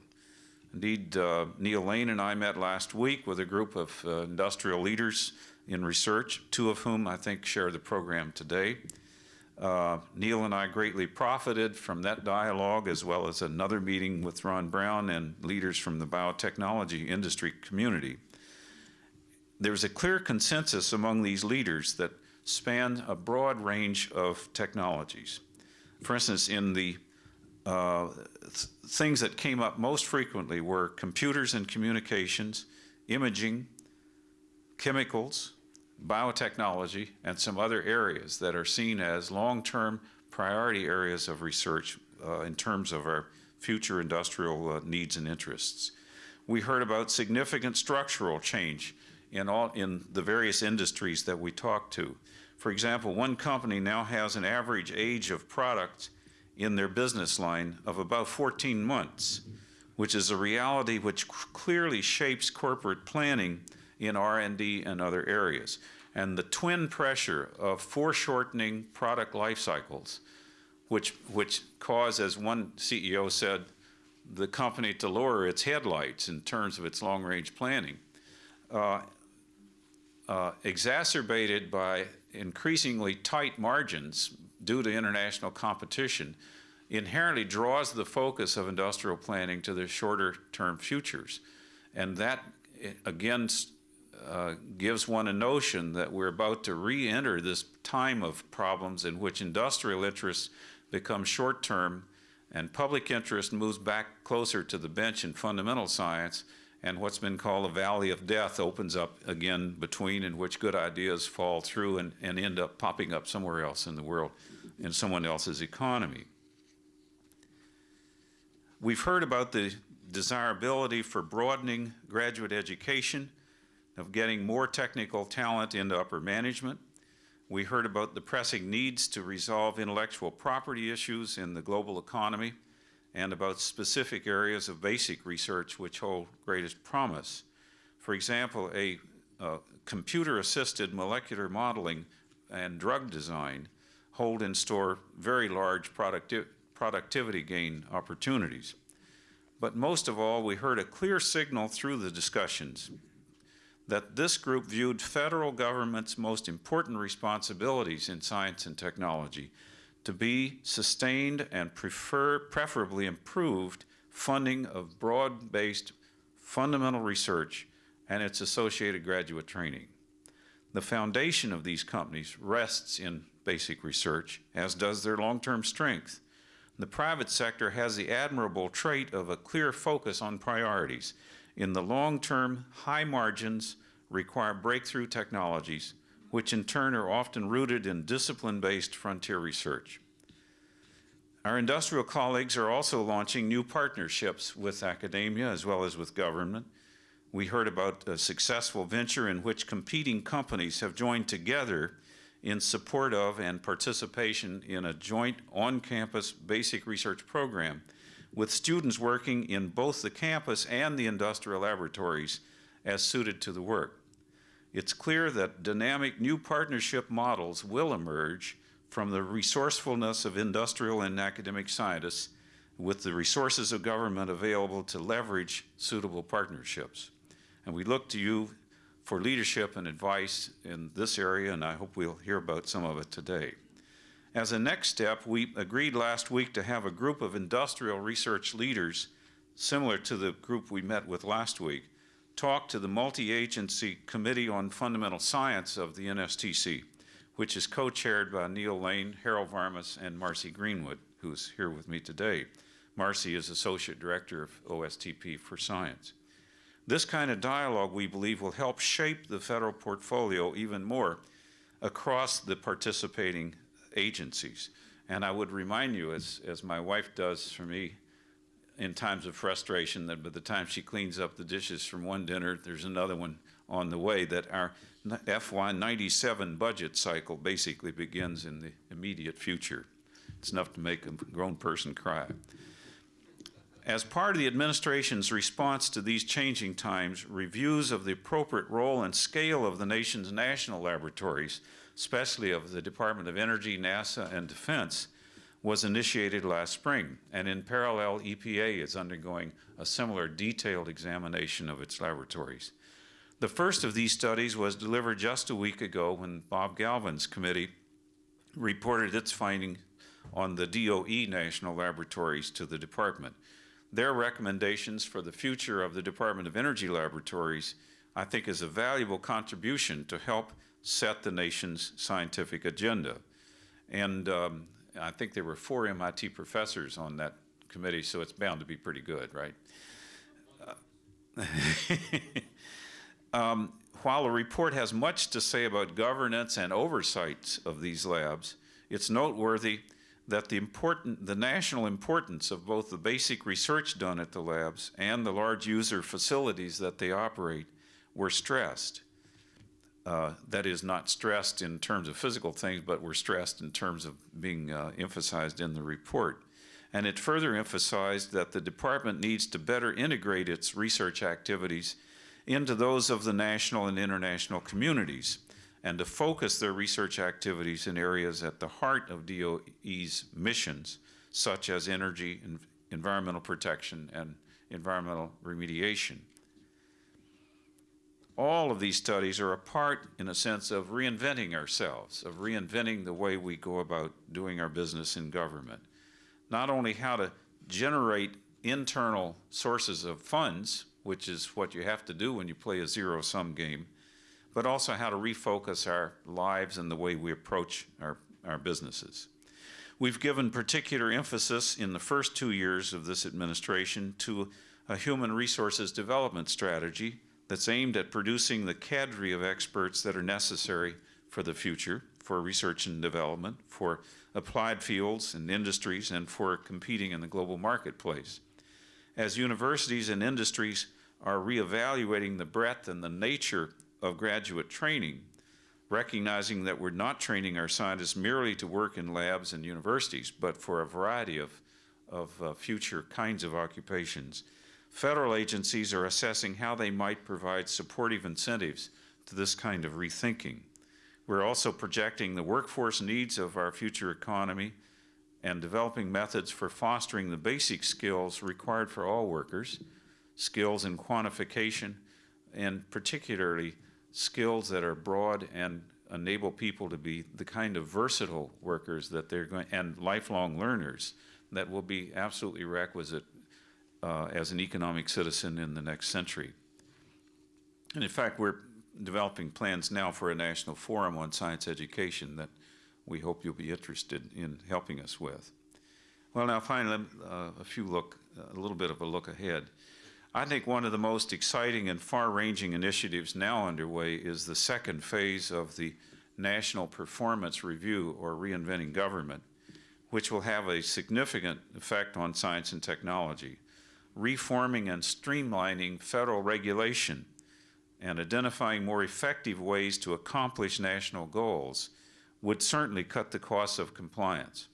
Indeed, Neil Lane and I met last week with a group of industrial leaders in research, two of whom I think share the program today. Neil and I greatly profited from that dialogue, as well as another meeting with Ron Brown and leaders from the biotechnology industry community. There's a clear consensus among these leaders that span a broad range of technologies. For instance, in the things that came up most frequently were computers and communications, imaging, chemicals, biotechnology, and some other areas that are seen as long-term priority areas of research in terms of our future industrial needs and interests. We heard about significant structural change in the various industries that we talked to. For example, one company now has an average age of product in their business line of about 14 months, which is a reality which clearly shapes corporate planning in R&D and other areas. And the twin pressure of foreshortening product life cycles, which cause, as one CEO said, the company to lower its headlights in terms of its long-range planning, exacerbated by increasingly tight margins due to international competition, inherently draws the focus of industrial planning to the shorter-term futures. And that, again, gives one a notion that we're about to re-enter this time of problems in which industrial interests become short-term and public interest moves back closer to the bench in fundamental science, and what's been called a valley of death opens up again between, in which good ideas fall through and end up popping up somewhere else in the world, in someone else's economy. We've heard about the desirability for broadening graduate education, of getting more technical talent into upper management. We heard about the pressing needs to resolve intellectual property issues in the global economy, and about specific areas of basic research which hold greatest promise. For example, a computer-assisted molecular modeling and drug design hold in store very large productivity gain opportunities. But most of all, we heard a clear signal through the discussions that this group viewed federal government's most important responsibilities in science and technology to be sustained and preferably improved funding of broad-based fundamental research and its associated graduate training. The foundation of these companies rests in basic research, as does their long-term strength. The private sector has the admirable trait of a clear focus on priorities. In the long term, high margins require breakthrough technologies, which in turn are often rooted in discipline-based frontier research. Our industrial colleagues are also launching new partnerships with academia as well as with government. We heard about a successful venture in which competing companies have joined together in support of and participation in a joint on-campus basic research program with students working in both the campus and the industrial laboratories as suited to the work. It's clear that dynamic new partnership models will emerge from the resourcefulness of industrial and academic scientists with the resources of government available to leverage suitable partnerships. And we look to you for leadership and advice in this area, and I hope we'll hear about some of it today. As a next step, we agreed last week to have a group of industrial research leaders, similar to the group we met with last week, talk to the multi-agency Committee on Fundamental Science of the NSTC, which is co-chaired by Neil Lane, Harold Varmus, and Marcy Greenwood, who's here with me today. Marcy is Associate Director of OSTP for Science. This kind of dialogue, we believe, will help shape the federal portfolio even more across the participating agencies. And I would remind you, as my wife does for me in times of frustration, that by the time she cleans up the dishes from one dinner, there's another one on the way, that our FY97 budget cycle basically begins in the immediate future. It's enough to make a grown person cry. As part of the administration's response to these changing times, reviews of the appropriate role and scale of the nation's national laboratories, especially of the Department of Energy, NASA, and Defense, was initiated last spring, and in parallel, EPA is undergoing a similar detailed examination of its laboratories. The first of these studies was delivered just a week ago when Bob Galvin's committee reported its findings on the DOE national laboratories to the department. Their recommendations for the future of the Department of Energy laboratories, I think, is a valuable contribution to help set the nation's scientific agenda. And I think there were 4 MIT professors on that committee, so it's bound to be pretty good, right? While the report has much to say about governance and oversight of these labs, it's noteworthy that the national importance of both the basic research done at the labs and the large user facilities that they operate were stressed. That is, not stressed in terms of physical things, but were stressed in terms of being emphasized in the report. And it further emphasized that the department needs to better integrate its research activities into those of the national and international communities, and to focus their research activities in areas at the heart of DOE's missions, such as energy, environmental protection, and environmental remediation. All of these studies are a part, in a sense, of reinventing ourselves, of reinventing the way we go about doing our business in government. Not only how to generate internal sources of funds, which is what you have to do when you play a zero-sum game, but also how to refocus our lives and the way we approach our businesses. We've given particular emphasis in the first 2 years of this administration to a human resources development strategy that's aimed at producing the cadre of experts that are necessary for the future, for research and development, for applied fields and industries, and for competing in the global marketplace. As universities and industries are reevaluating the breadth and the nature of graduate training, recognizing that we're not training our scientists merely to work in labs and universities, but for a variety of future kinds of occupations, federal agencies are assessing how they might provide supportive incentives to this kind of rethinking. We're also projecting the workforce needs of our future economy and developing methods for fostering the basic skills required for all workers, skills in quantification, and particularly skills that are broad and enable people to be the kind of versatile workers that they're going, and lifelong learners that will be absolutely requisite as an economic citizen in the next century. And in fact, we're developing plans now for a national forum on science education that we hope you'll be interested in helping us with. Well, now finally, a little bit of a look ahead. I think one of the most exciting and far-ranging initiatives now underway is the second phase of the National Performance Review, or Reinventing Government, which will have a significant effect on science and technology, reforming and streamlining federal regulation and identifying more effective ways to accomplish national goals would certainly cut the costs of compliance.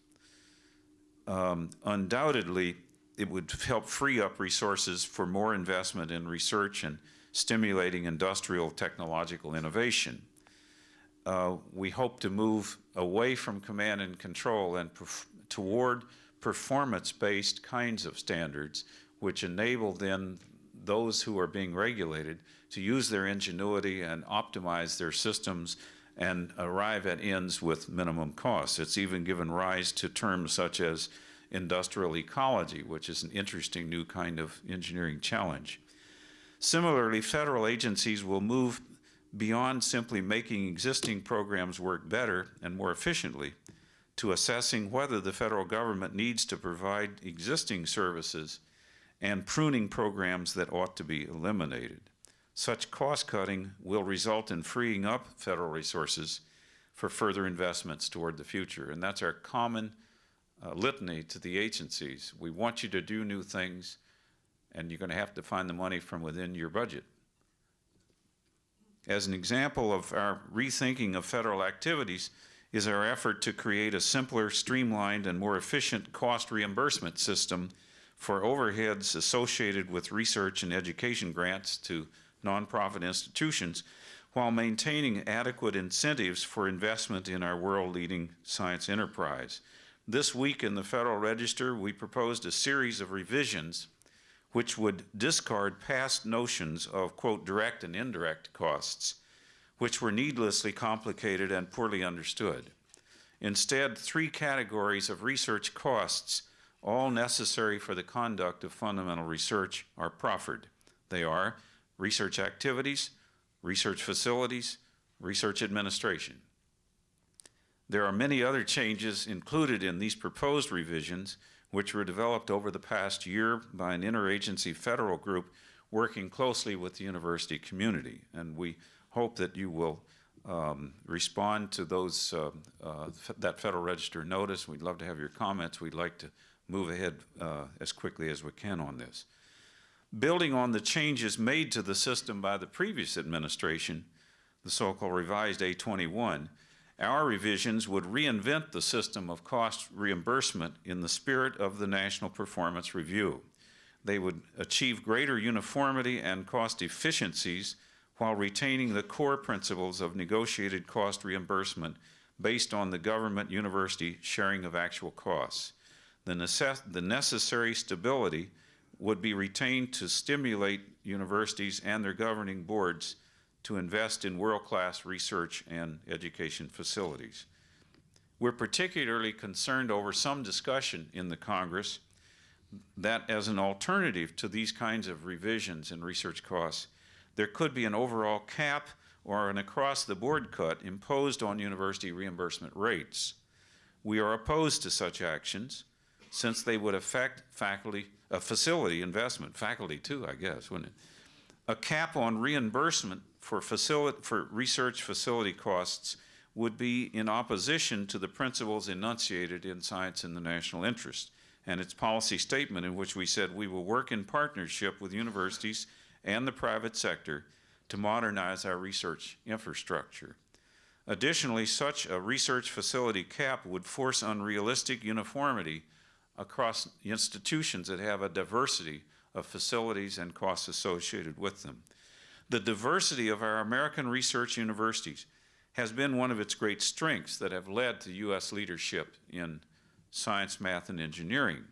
Undoubtedly, it would help free up resources for more investment in research and stimulating industrial technological innovation. We hope to move away from command and control and toward performance-based kinds of standards, which enable then those who are being regulated to use their ingenuity and optimize their systems and arrive at ends with minimum costs. It's even given rise to terms such as industrial ecology, which is an interesting new kind of engineering challenge. Similarly, federal agencies will move beyond simply making existing programs work better and more efficiently to assessing whether the federal government needs to provide existing services and pruning programs that ought to be eliminated. Such cost cutting will result in freeing up federal resources for further investments toward the future. And that's our common litany to the agencies. We want you to do new things, and you're going to have to find the money from within your budget. As an example of our rethinking of federal activities is our effort to create a simpler, streamlined, and more efficient cost reimbursement system for overheads associated with research and education grants to nonprofit institutions, while maintaining adequate incentives for investment in our world-leading science enterprise. This week in the Federal Register, we proposed a series of revisions which would discard past notions of, quote, direct and indirect costs, which were needlessly complicated and poorly understood. Instead, 3 categories of research costs, all necessary for the conduct of fundamental research, are proffered. They are research activities, research facilities, research administration. There are many other changes included in these proposed revisions, which were developed over the past year by an interagency federal group working closely with the university community. And we hope that you will respond to those, that Federal Register notice. We'd love to have your comments. We'd like to move ahead as quickly as we can on this. Building on the changes made to the system by the previous administration, the so-called revised A21, our revisions would reinvent the system of cost reimbursement in the spirit of the National Performance Review. They would achieve greater uniformity and cost efficiencies while retaining the core principles of negotiated cost reimbursement based on the government-university sharing of actual costs. The necessary stability would be retained to stimulate universities and their governing boards to invest in world-class research and education facilities. We're particularly concerned over some discussion in the Congress that as an alternative to these kinds of revisions in research costs, there could be an overall cap or an across-the-board cut imposed on university reimbursement rates. We are opposed to such actions since they would affect facility investment, faculty too, I guess, wouldn't it? A cap on reimbursement for research facility costs would be in opposition to the principles enunciated in Science in the National Interest and its policy statement in which we said we will work in partnership with universities and the private sector to modernize our research infrastructure. Additionally, such a research facility cap would force unrealistic uniformity across institutions that have a diversity of facilities and costs associated with them. The diversity of our American research universities has been one of its great strengths that have led to U.S. leadership in science, math, and engineering.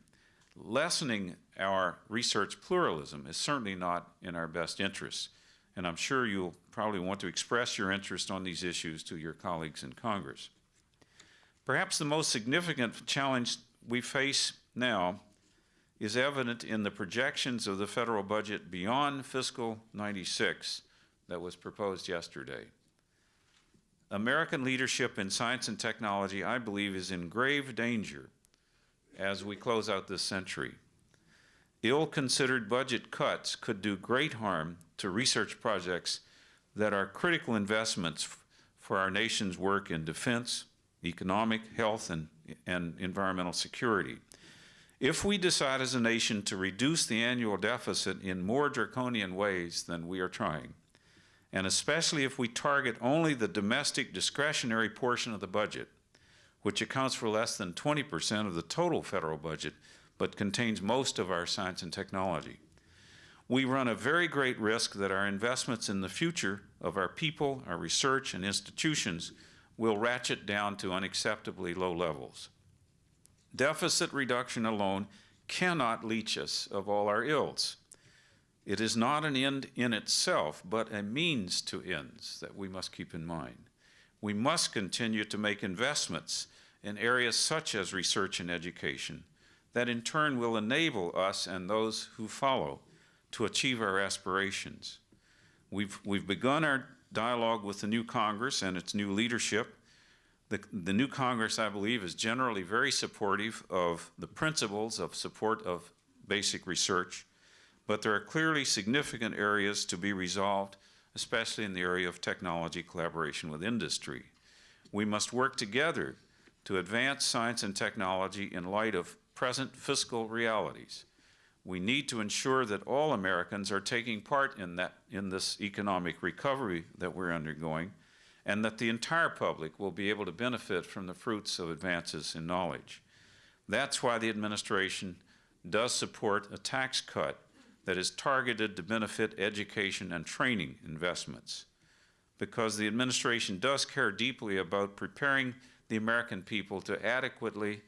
Lessening our research pluralism is certainly not in our best interests, and I'm sure you'll probably want to express your interest on these issues to your colleagues in Congress. Perhaps the most significant challenge we face now is evident in the projections of the federal budget beyond fiscal '96 that was proposed yesterday. American leadership in science and technology, I believe, is in grave danger as we close out this century. Ill-considered budget cuts could do great harm to research projects that are critical investments for our nation's work in defense, economic, health, and environmental security. If we decide as a nation to reduce the annual deficit in more draconian ways than we are trying, and especially if we target only the domestic discretionary portion of the budget, which accounts for less than 20% of the total federal budget, but contains most of our science and technology, we run a very great risk that our investments in the future of our people, our research, and institutions will ratchet down to unacceptably low levels. Deficit reduction alone cannot leach us of all our ills. It is not an end in itself, but a means to ends that we must keep in mind. We must continue to make investments in areas such as research and education that in turn will enable us and those who follow to achieve our aspirations. We've begun our dialogue with the new Congress and its new leadership. The new Congress, I believe, is generally very supportive of the principles of support of basic research, but there are clearly significant areas to be resolved, especially in the area of technology collaboration with industry. We must work together to advance science and technology in light of present fiscal realities. We need to ensure that all Americans are taking part in this economic recovery that we're undergoing, and that the entire public will be able to benefit from the fruits of advances in knowledge. That's why the administration does support a tax cut that is targeted to benefit education and training investments, because the administration does care deeply about preparing the American people to adequately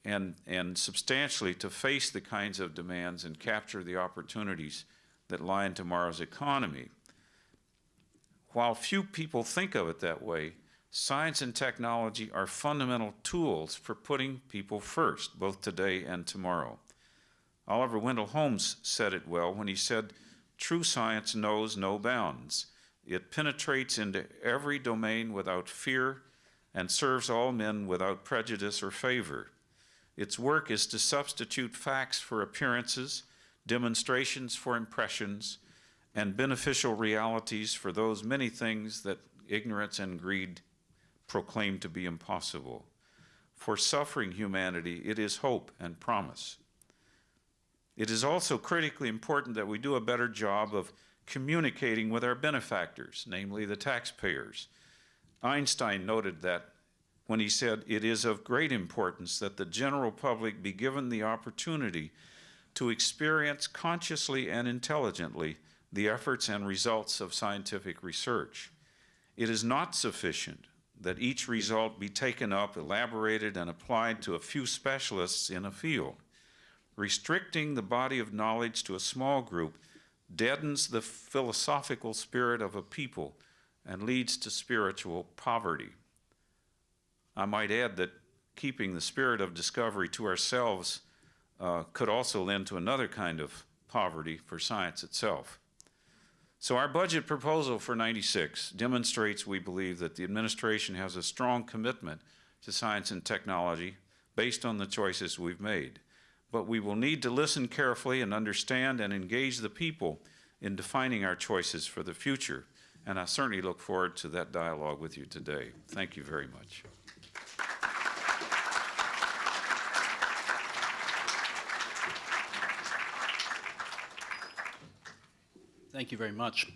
and substantially to face the kinds of demands and capture the opportunities that lie in tomorrow's economy. While few people think of it that way, science and technology are fundamental tools for putting people first, both today and tomorrow. Oliver Wendell Holmes said it well when he said, "True science knows no bounds. It penetrates into every domain without fear and serves all men without prejudice or favor. Its work is to substitute facts for appearances, demonstrations for impressions, and beneficial realities for those many things that ignorance and greed proclaim to be impossible. For suffering humanity, it is hope and promise." It is also critically important that we do a better job of communicating with our benefactors, namely the taxpayers. Einstein noted that when he said, "It is of great importance that the general public be given the opportunity to experience consciously and intelligently the efforts and results of scientific research. It is not sufficient that each result be taken up, elaborated, and applied to a few specialists in a field. Restricting the body of knowledge to a small group deadens the philosophical spirit of a people and leads to spiritual poverty." I might add that keeping the spirit of discovery to ourselves could also lend to another kind of poverty for science itself. So our budget proposal for '96 demonstrates, we believe, that the administration has a strong commitment to science and technology based on the choices we've made. But we will need to listen carefully and understand and engage the people in defining our choices for the future. And I certainly look forward to that dialogue with you today. Thank you very much. Thank you very much.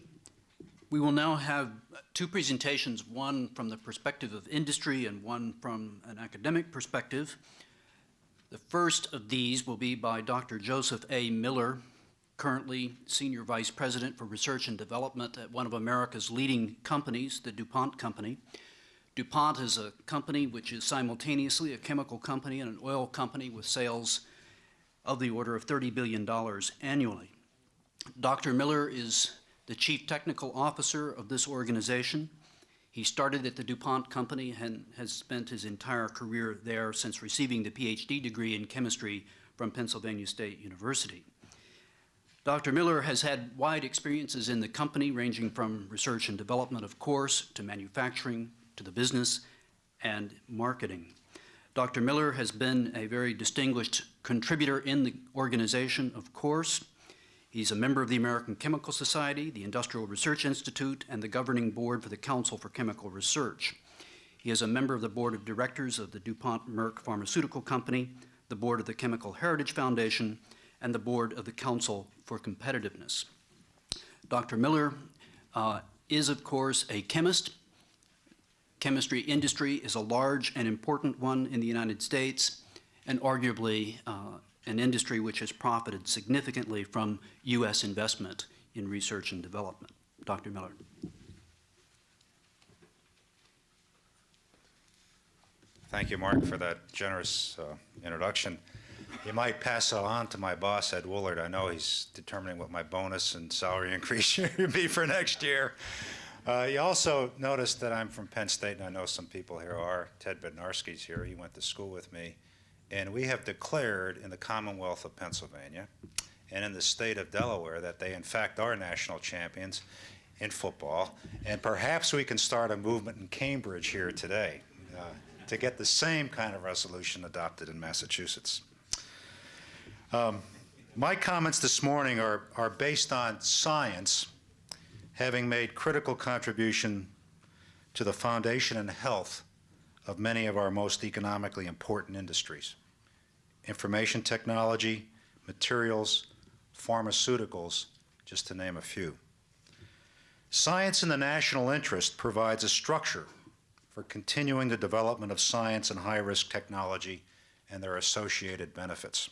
We will now have two presentations, one from the perspective of industry and one from an academic perspective. The first of these will be by Dr. Joseph A. Miller, currently Senior Vice President for Research and Development at one of America's leading companies, the DuPont Company. DuPont is a company which is simultaneously a chemical company and an oil company with sales of the order of $30 billion annually. Dr. Miller is the Chief Technical Officer of this organization. He started at the DuPont Company and has spent his entire career there since receiving the PhD degree in chemistry from Pennsylvania State University. Dr. Miller has had wide experiences in the company, ranging from research and development, of course, to manufacturing, to the business, and marketing. Dr. Miller has been a very distinguished contributor in the organization, of course. He's a member of the American Chemical Society, the Industrial Research Institute, and the governing board for the Council for Chemical Research. He is a member of the board of directors of the DuPont Merck Pharmaceutical Company, the board of the Chemical Heritage Foundation, and the board of the Council for Competitiveness. Dr. Miller is, of course, a chemist. Chemistry industry is a large and important one in the United States, and arguably an industry which has profited significantly from U.S. investment in research and development. Dr. Miller. Thank you, Mark, for that generous introduction. You might pass it on to my boss, Ed Woolard. I know he's determining what my bonus and salary increase should be for next year. You also noticed that I'm from Penn State, and I know some people here are. Ted Bednarski's here. He went to school with me. And we have declared in the Commonwealth of Pennsylvania and in the state of Delaware that they, in fact, are national champions in football. And perhaps we can start a movement in Cambridge here today to get the same kind of resolution adopted in Massachusetts. My comments this morning are based on science having made critical contribution to the foundation and health of many of our most economically important industries: information technology, materials, pharmaceuticals, just to name a few. Science in the national interest provides a structure for continuing the development of science and high-risk technology and their associated benefits.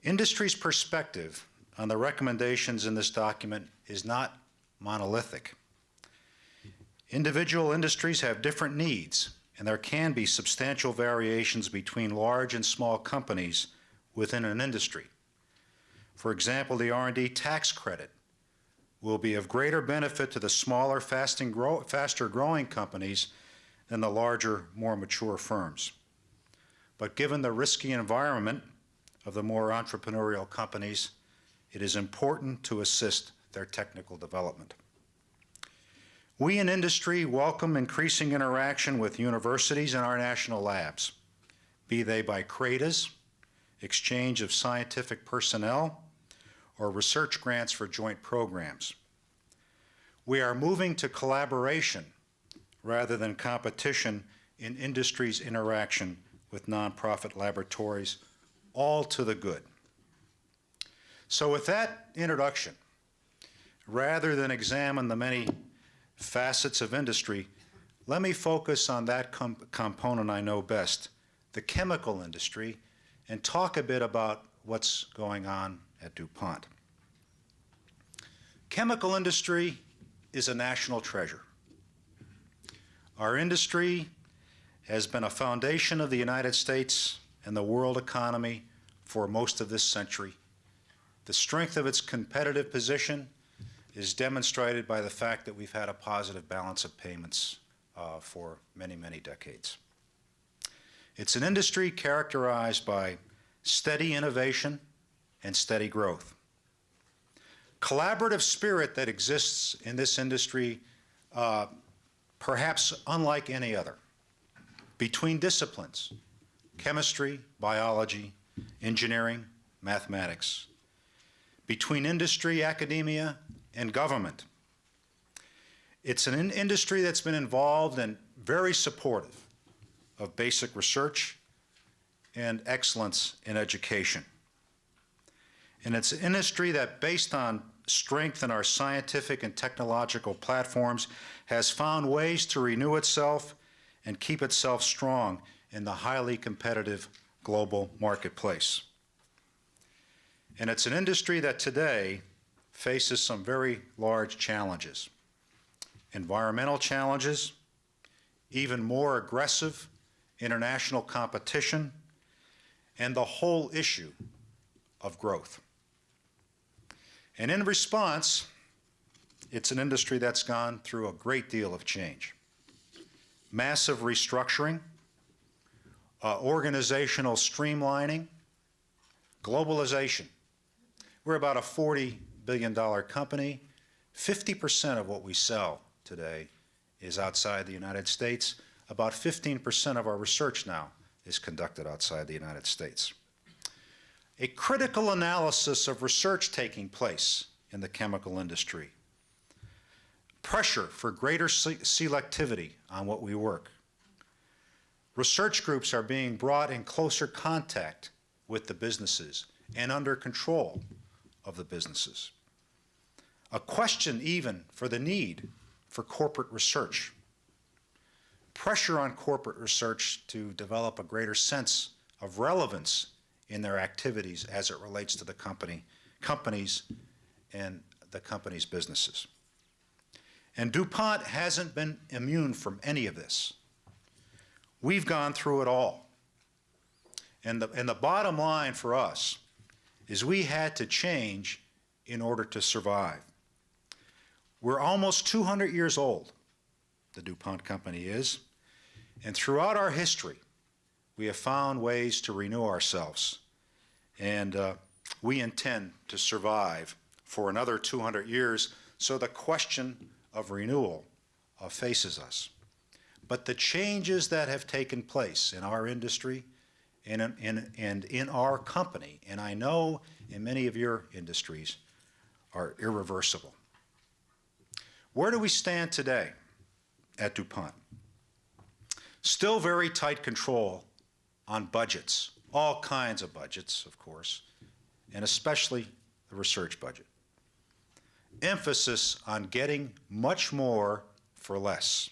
Industry's perspective on the recommendations in this document is not monolithic. Individual industries have different needs and there can be substantial variations between large and small companies within an industry. For example, the R&D tax credit will be of greater benefit to the smaller, faster growing companies than the larger, more mature firms. But given the risky environment of the more entrepreneurial companies, it is important to assist their technical development. We in industry welcome increasing interaction with universities and our national labs, be they by CRADAs, exchange of scientific personnel, or research grants for joint programs. We are moving to collaboration rather than competition in industry's interaction with nonprofit laboratories, all to the good. So with that introduction, rather than examine the many facets of industry, let me focus on that component I know best, the chemical industry, and talk a bit about what's going on at DuPont. Chemical industry is a national treasure. Our industry has been a foundation of the United States and the world economy for most of this century. The strength of its competitive position is demonstrated by the fact that we've had a positive balance of payments for many, many decades. It's an industry characterized by steady innovation and steady growth. Collaborative spirit that exists in this industry, perhaps unlike any other, between disciplines, chemistry, biology, engineering, mathematics, between industry, academia, and government. It's an industry that's been involved and very supportive of basic research and excellence in education. And it's an industry that, based on strength in our scientific and technological platforms, has found ways to renew itself and keep itself strong in the highly competitive global marketplace. And it's an industry that today faces some very large challenges. Environmental challenges, even more aggressive international competition, and the whole issue of growth. And in response, it's an industry that's gone through a great deal of change. Massive restructuring, organizational streamlining, globalization. We're about a $40 billion company. 50% of what we sell today is outside the United States. About 15% of our research now is conducted outside the United States. A critical analysis of research taking place in the chemical industry. Pressure for greater selectivity on what we work. Research groups are being brought in closer contact with the businesses and under control of the businesses. A question even for the need for corporate research. Pressure on corporate research to develop a greater sense of relevance in their activities as it relates to the companies and the company's businesses. And DuPont hasn't been immune from any of this. We've gone through it all. And the bottom line for us is we had to change in order to survive. We're almost 200 years old, the DuPont company is, and throughout our history, we have found ways to renew ourselves, and we intend to survive for another 200 years, so the question of renewal faces us. But the changes that have taken place in our industry and in our company, and I know in many of your industries, are irreversible. Where do we stand today at DuPont? Still very tight control on budgets, all kinds of budgets, of course, and especially the research budget. Emphasis on getting much more for less.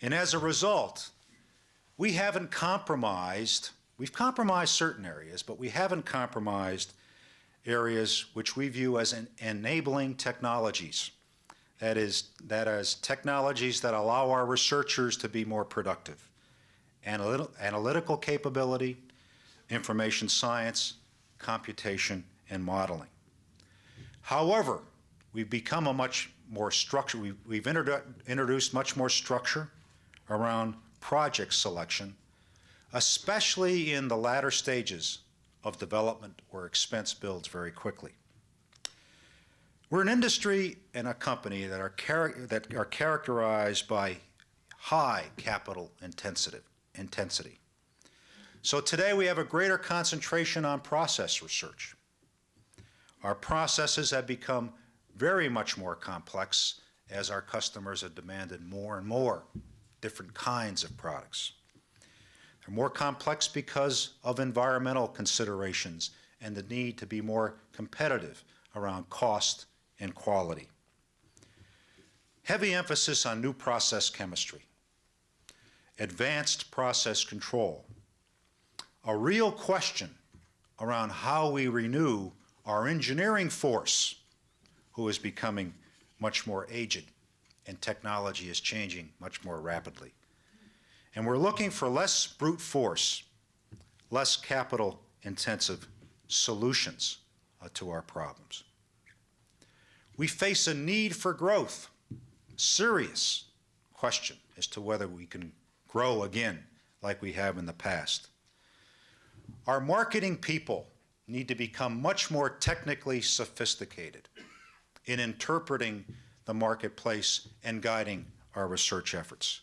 And as a result, we haven't compromised, we've compromised certain areas, but we haven't compromised areas which we view as enabling technologies that is technologies that allow our researchers to be more productive. Analytical capability, information science, computation, and modeling. However, we've become a much more structure. We've introduced much more structure around project selection, especially in the latter stages of development where expense builds very quickly. We're an industry and a company that are characterized by high capital intensity. So today we have a greater concentration on process research. Our processes have become very much more complex as our customers have demanded more and more different kinds of products. They're more complex because of environmental considerations and the need to be more competitive around cost and quality. Heavy emphasis on new process chemistry, advanced process control, a real question around how we renew our engineering force, who is becoming much more aged, and technology is changing much more rapidly. And we're looking for less brute force, less capital-intensive solutions to our problems. We face a need for growth, serious question as to whether we can grow again like we have in the past. Our marketing people need to become much more technically sophisticated in interpreting the marketplace and guiding our research efforts.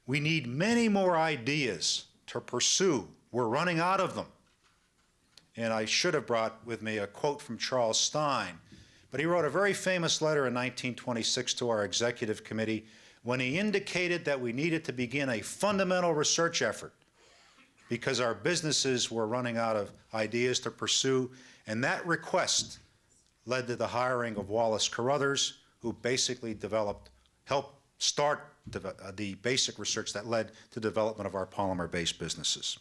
We need many more ideas to pursue. We're running out of them. And I should have brought with me a quote from Charles Stein, but he wrote a very famous letter in 1926 to our executive committee when he indicated that we needed to begin a fundamental research effort because our businesses were running out of ideas to pursue, and that request led to the hiring of Wallace Carruthers, who basically helped start the basic research that led to development of our polymer-based businesses.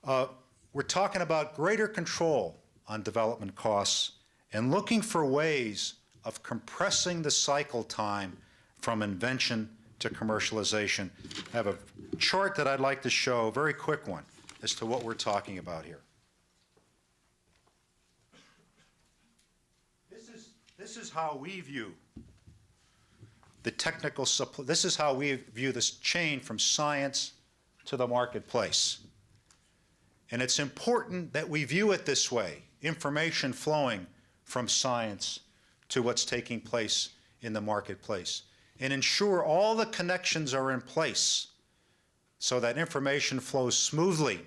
We're talking about greater control on development costs and looking for ways of compressing the cycle time from invention to commercialization. I have a chart that I'd like to show, a very quick one, as to what we're talking about here. This is how we view the technical supply. This is how we view this chain from science to the marketplace. And it's important that we view it this way, information flowing from science to what's taking place in the marketplace, and ensure all the connections are in place so that information flows smoothly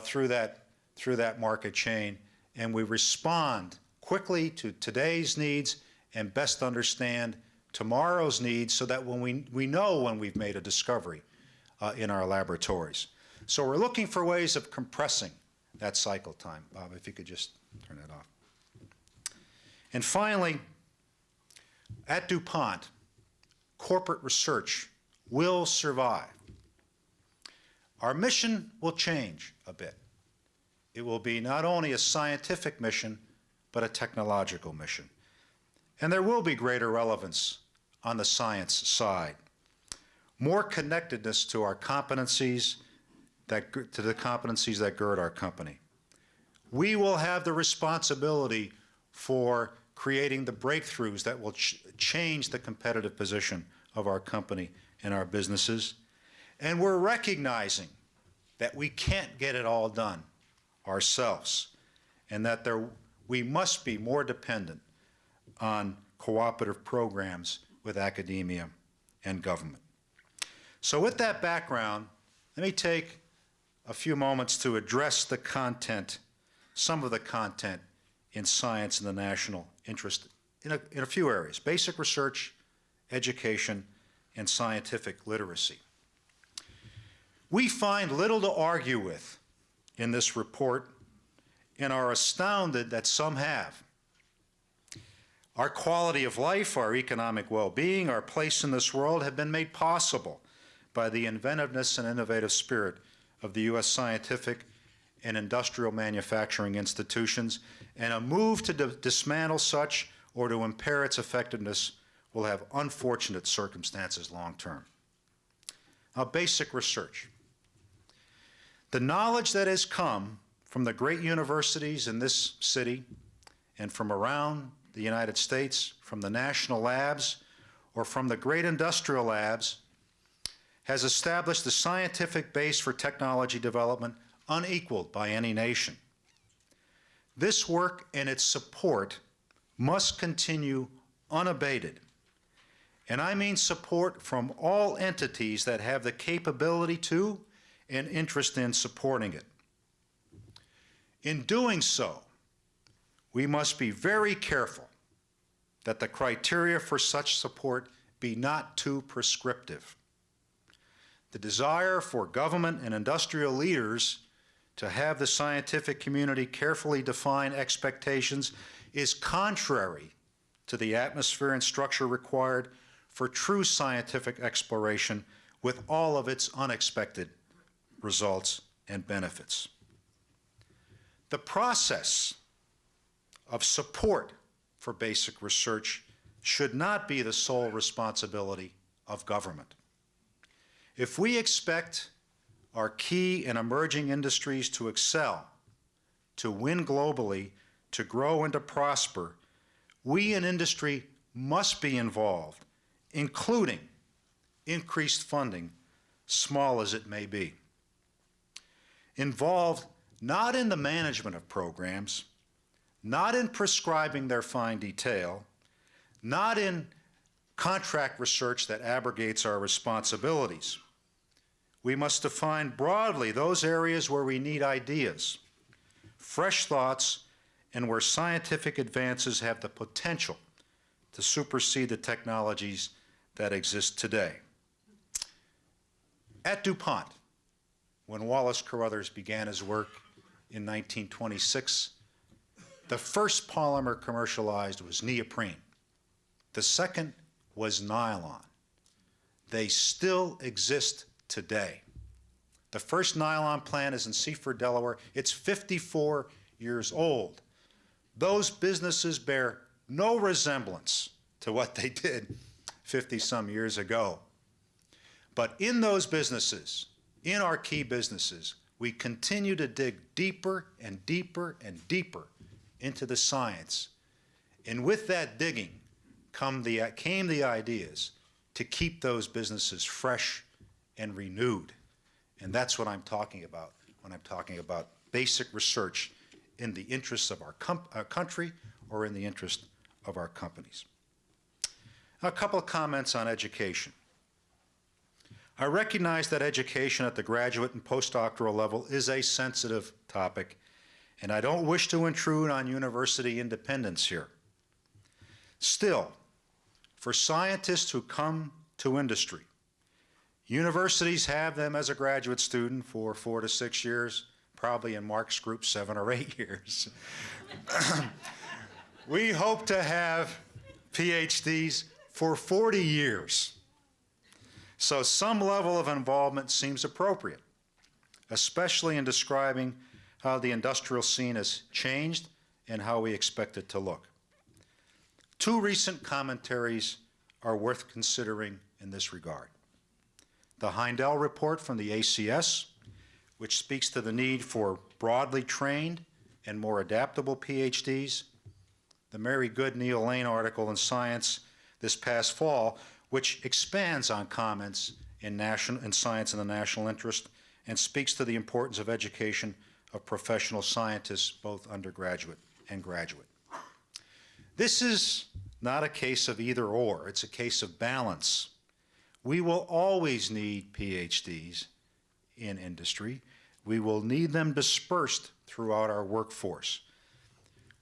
through that market chain, and we respond quickly to today's needs and best understand tomorrow's needs so that when we know when we've made a discovery in our laboratories. So we're looking for ways of compressing that cycle time. Bob, if you could just turn that off. And finally, at DuPont, corporate research will survive. Our mission will change a bit. It will be not only a scientific mission, but a technological mission. And there will be greater relevance on the science side. More connectedness to our competencies, to the competencies that gird our company. We will have the responsibility for creating the breakthroughs that will change the competitive position of our company and our businesses. And we're recognizing that we can't get it all done ourselves, and that we must be more dependent on cooperative programs with academia and government. So with that background, let me take a few moments to address the content, some of the content in science and the national interest in a few areas: basic research, education, and scientific literacy. We find little to argue with in this report and are astounded that some have. Our quality of life, our economic well-being, our place in this world have been made possible by the inventiveness and innovative spirit of the U.S. scientific and industrial manufacturing institutions, and a move to dismantle such or to impair its effectiveness will have unfortunate circumstances long term. Now, basic research. The knowledge that has come from the great universities in this city and from around the United States, from the national labs or from the great industrial labs, has established a scientific base for technology development unequaled by any nation. This work and its support must continue unabated. And I mean support from all entities that have the capability to and interest in supporting it. In doing so, we must be very careful that the criteria for such support be not too prescriptive. The desire for government and industrial leaders to have the scientific community carefully define expectations is contrary to the atmosphere and structure required for true scientific exploration with all of its unexpected results and benefits. The process of support for basic research should not be the sole responsibility of government. If we expect our key and emerging industries to excel, to win globally, to grow and to prosper, we in industry must be involved, including increased funding, small as it may be. Involved not in the management of programs, not in prescribing their fine detail, not in contract research that abrogates our responsibilities. We must define broadly those areas where we need ideas, fresh thoughts, and where scientific advances have the potential to supersede the technologies that exist today. At DuPont, when Wallace Carruthers began his work in 1926, the first polymer commercialized was neoprene. The second was nylon. They still exist today. The first nylon plant is in Seaford, Delaware. It's 54 years old. Those businesses bear no resemblance to what they did 50-some years ago. But in those businesses, in our key businesses, we continue to dig deeper and deeper and deeper into the science. And with that digging came the ideas to keep those businesses fresh and renewed. And that's what I'm talking about when I'm talking about basic research in the interests of our country or in the interest of our companies. A couple of comments on education. I recognize that education at the graduate and postdoctoral level is a sensitive topic, and I don't wish to intrude on university independence here. Still, for scientists who come to industry, universities have them as a graduate student for 4 to 6 years, probably in Mark's group 7 or 8 years. We hope to have PhDs for 40 years. So some level of involvement seems appropriate, especially in describing how the industrial scene has changed and how we expect it to look. 2 recent commentaries are worth considering in this regard. The Heindel report from the ACS, which speaks to the need for broadly trained and more adaptable PhDs. The Mary Good Neil Lane article in Science this past fall, which expands on comments in science in the national interest and speaks to the importance of education of professional scientists, both undergraduate and graduate. This is not a case of either or, it's a case of balance. We will always need PhDs in industry. We will need them dispersed throughout our workforce.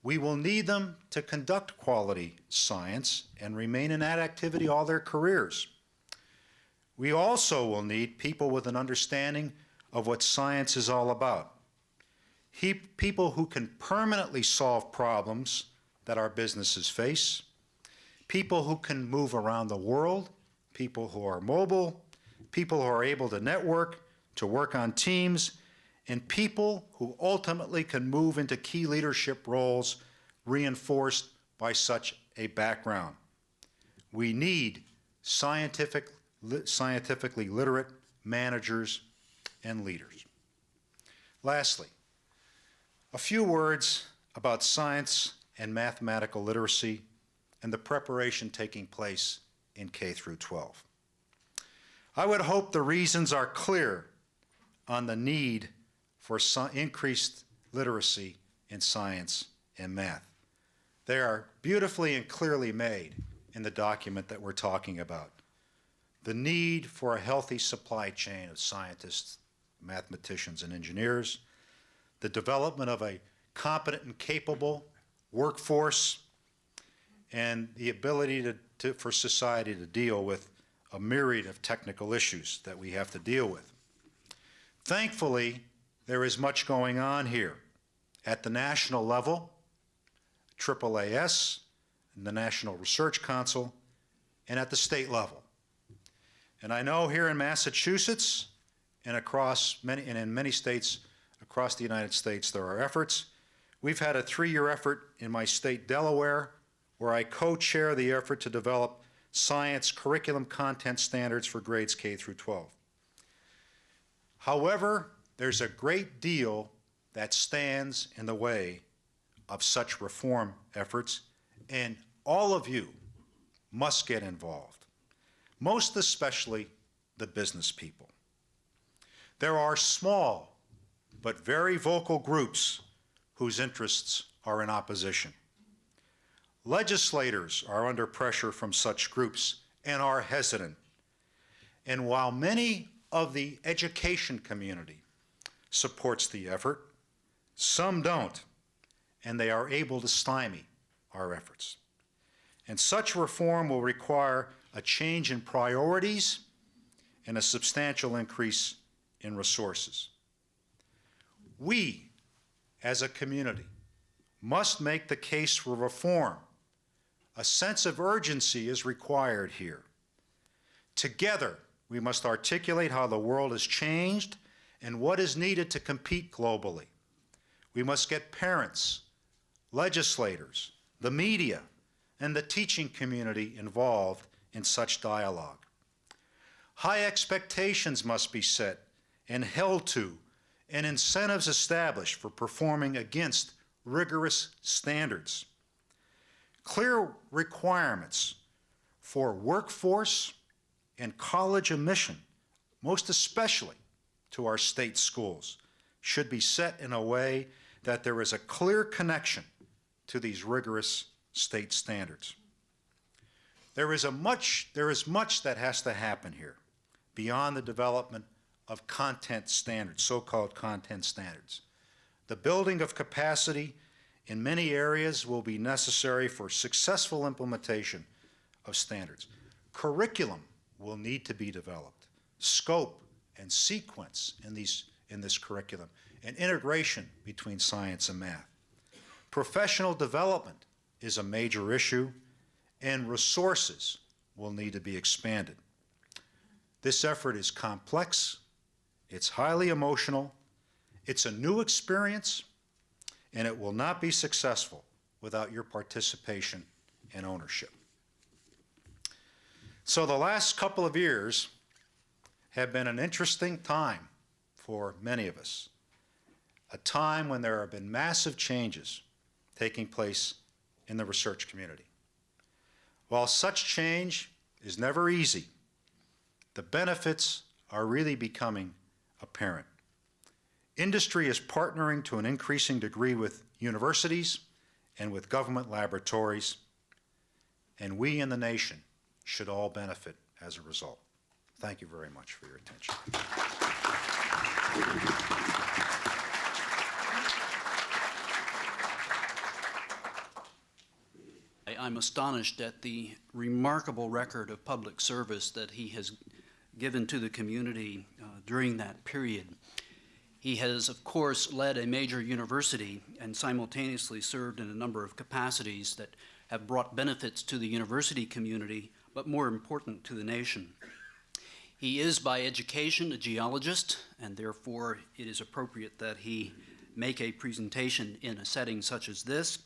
We will need them to conduct quality science and remain in that activity all their careers. We also will need people with an understanding of what science is all about. People who can permanently solve problems that our businesses face, people who can move around the world, people who are mobile, people who are able to network, to work on teams, and people who ultimately can move into key leadership roles reinforced by such a background. We need scientifically literate managers and leaders. Lastly, a few words about science and mathematical literacy and the preparation taking place in K through 12. I would hope the reasons are clear on the need for increased literacy in science and math. They are beautifully and clearly made in the document that we're talking about. The need for a healthy supply chain of scientists, mathematicians, and engineers, the development of a competent and capable workforce, and the ability for society to deal with a myriad of technical issues that we have to deal with. Thankfully, there is much going on here at the national level, AAAS, and the National Research Council, and at the state level. And I know here in Massachusetts and in many states across the United States there are efforts. We've had a 3-year effort in my state, Delaware, where I co-chair the effort to develop science curriculum content standards for grades K through 12. However, there's a great deal that stands in the way of such reform efforts, and all of you must get involved, most especially the business people. There are small but very vocal groups whose interests are in opposition. Legislators are under pressure from such groups and are hesitant. And while many of the education community supports the effort, some don't, and they are able to stymie our efforts. And such reform will require a change in priorities and a substantial increase in resources. We, as a community, must make the case for reform. A sense of urgency is required here. Together, we must articulate how the world has changed and what is needed to compete globally. We must get parents, legislators, the media, and the teaching community involved in such dialogue. High expectations must be set and held to, and incentives established for performing against rigorous standards. Clear requirements for workforce and college admission, most especially to our state schools, should be set in a way that there is a clear connection to these rigorous state standards. There is much that has to happen here beyond the development of content standards, so-called content standards. The building of capacity in many areas will be necessary for successful implementation of standards. Curriculum will need to be developed, scope and sequence in this curriculum, and integration between science and math. Professional development is a major issue, and resources will need to be expanded. This effort is complex, it's highly emotional, it's a new experience, and it will not be successful without your participation and ownership. So the last couple of years have been an interesting time for many of us, a time when there have been massive changes taking place in the research community. While such change is never easy, the benefits are really becoming apparent. Industry is partnering to an increasing degree with universities and with government laboratories, and we in the nation should all benefit as a result. Thank you very much for your attention. I'm astonished at the remarkable record of public service that he has given to the community during that period. He has, of course, led a major university and simultaneously served in a number of capacities that have brought benefits to the university community, but more important to the nation. He is by education a geologist, and therefore it is appropriate that he make a presentation in a setting such as this.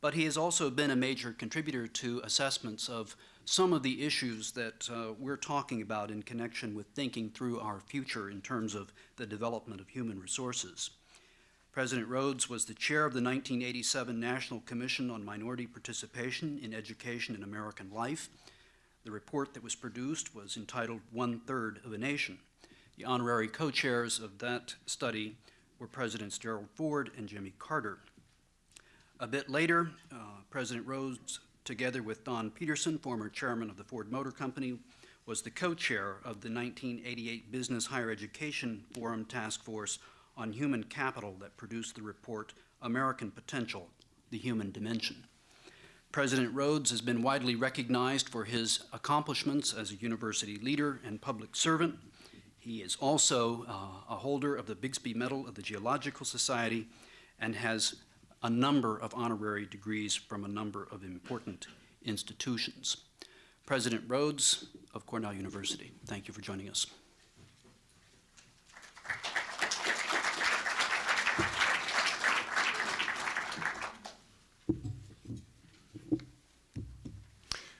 but he has also been a major contributor to assessments of some of the issues that we're talking about in connection with thinking through our future in terms of the development of human resources. President Rhodes was the chair of the 1987 National Commission on Minority Participation in Education in American Life. The report that was produced was entitled 1/3 of a Nation. The honorary co-chairs of that study were Presidents Gerald Ford and Jimmy Carter. A bit later, President Rhodes, together with Don Peterson, former chairman of the Ford Motor Company, was the co-chair of the 1988 Business Higher Education Forum Task Force on Human Capital that produced the report American Potential, the Human Dimension. President Rhodes has been widely recognized for his accomplishments as a university leader and public servant. He is also a holder of the Bixby Medal of the Geological Society and has a number of honorary degrees from a number of important institutions. President Rhodes of Cornell University, thank you for joining us.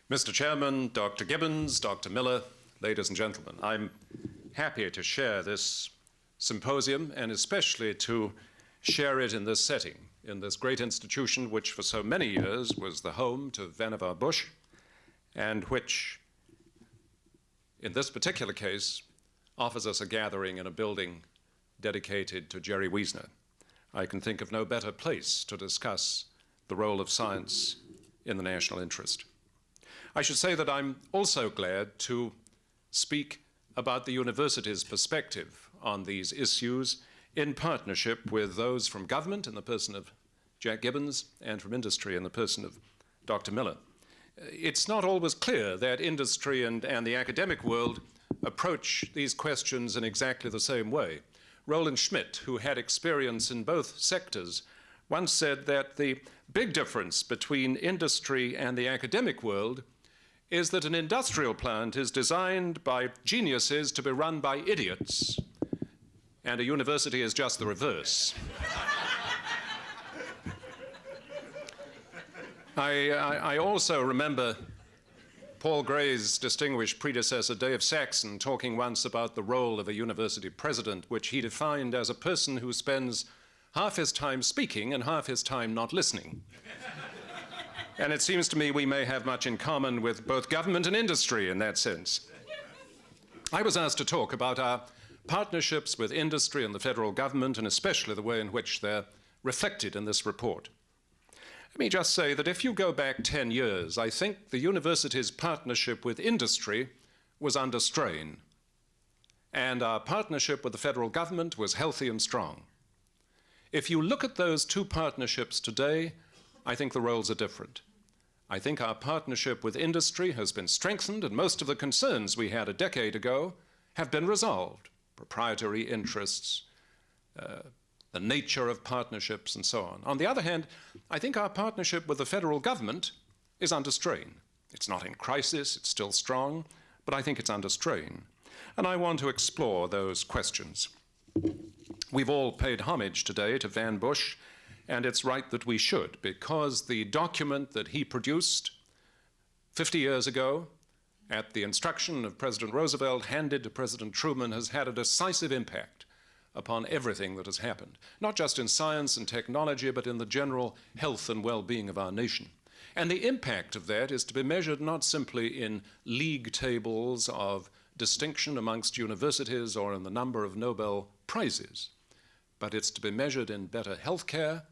Mr. Chairman, Dr. Gibbons, Dr. Miller, ladies and gentlemen, I'm happy to share this symposium and especially to share it in this setting, in this great institution which for so many years was the home to Vannevar Bush and which, in this particular case, offers us a gathering in a building dedicated to Jerry Wiesner. I can think of no better place to discuss the role of science in the national interest. I should say that I'm also glad to speak about the university's perspective on these issues in partnership with those from government in the person of Jack Gibbons and from industry in the person of Dr. Miller. It's not always clear that industry and the academic world approach these questions in exactly the same way. Roland Schmidt, who had experience in both sectors, once said that the big difference between industry and the academic world is that an industrial plant is designed by geniuses to be run by idiots, and a university is just the reverse. I also remember Paul Gray's distinguished predecessor, Dave Saxon, talking once about the role of a university president, which he defined as a person who spends half his time speaking and half his time not listening. And it seems to me we may have much in common with both government and industry in that sense. I was asked to talk about our partnerships with industry and the federal government, and especially the way in which they're reflected in this report. Let me just say that if you go back 10 years, I think the university's partnership with industry was under strain, and our partnership with the federal government was healthy and strong. If you look at those two partnerships today, I think the roles are different. I think our partnership with industry has been strengthened, and most of the concerns we had a decade ago have been resolved. Proprietary interests, the nature of partnerships, and so on. On the other hand, I think our partnership with the federal government is under strain. It's not in crisis, it's still strong, but I think it's under strain. And I want to explore those questions. We've all paid homage today to Van Bush, and it's right that we should, because the document that he produced 50 years ago at the instruction of President Roosevelt, handed to President Truman, has had a decisive impact upon everything that has happened, not just in science and technology, but in the general health and well-being of our nation. And the impact of that is to be measured not simply in league tables of distinction amongst universities or in the number of Nobel Prizes, but it's to be measured in better health care,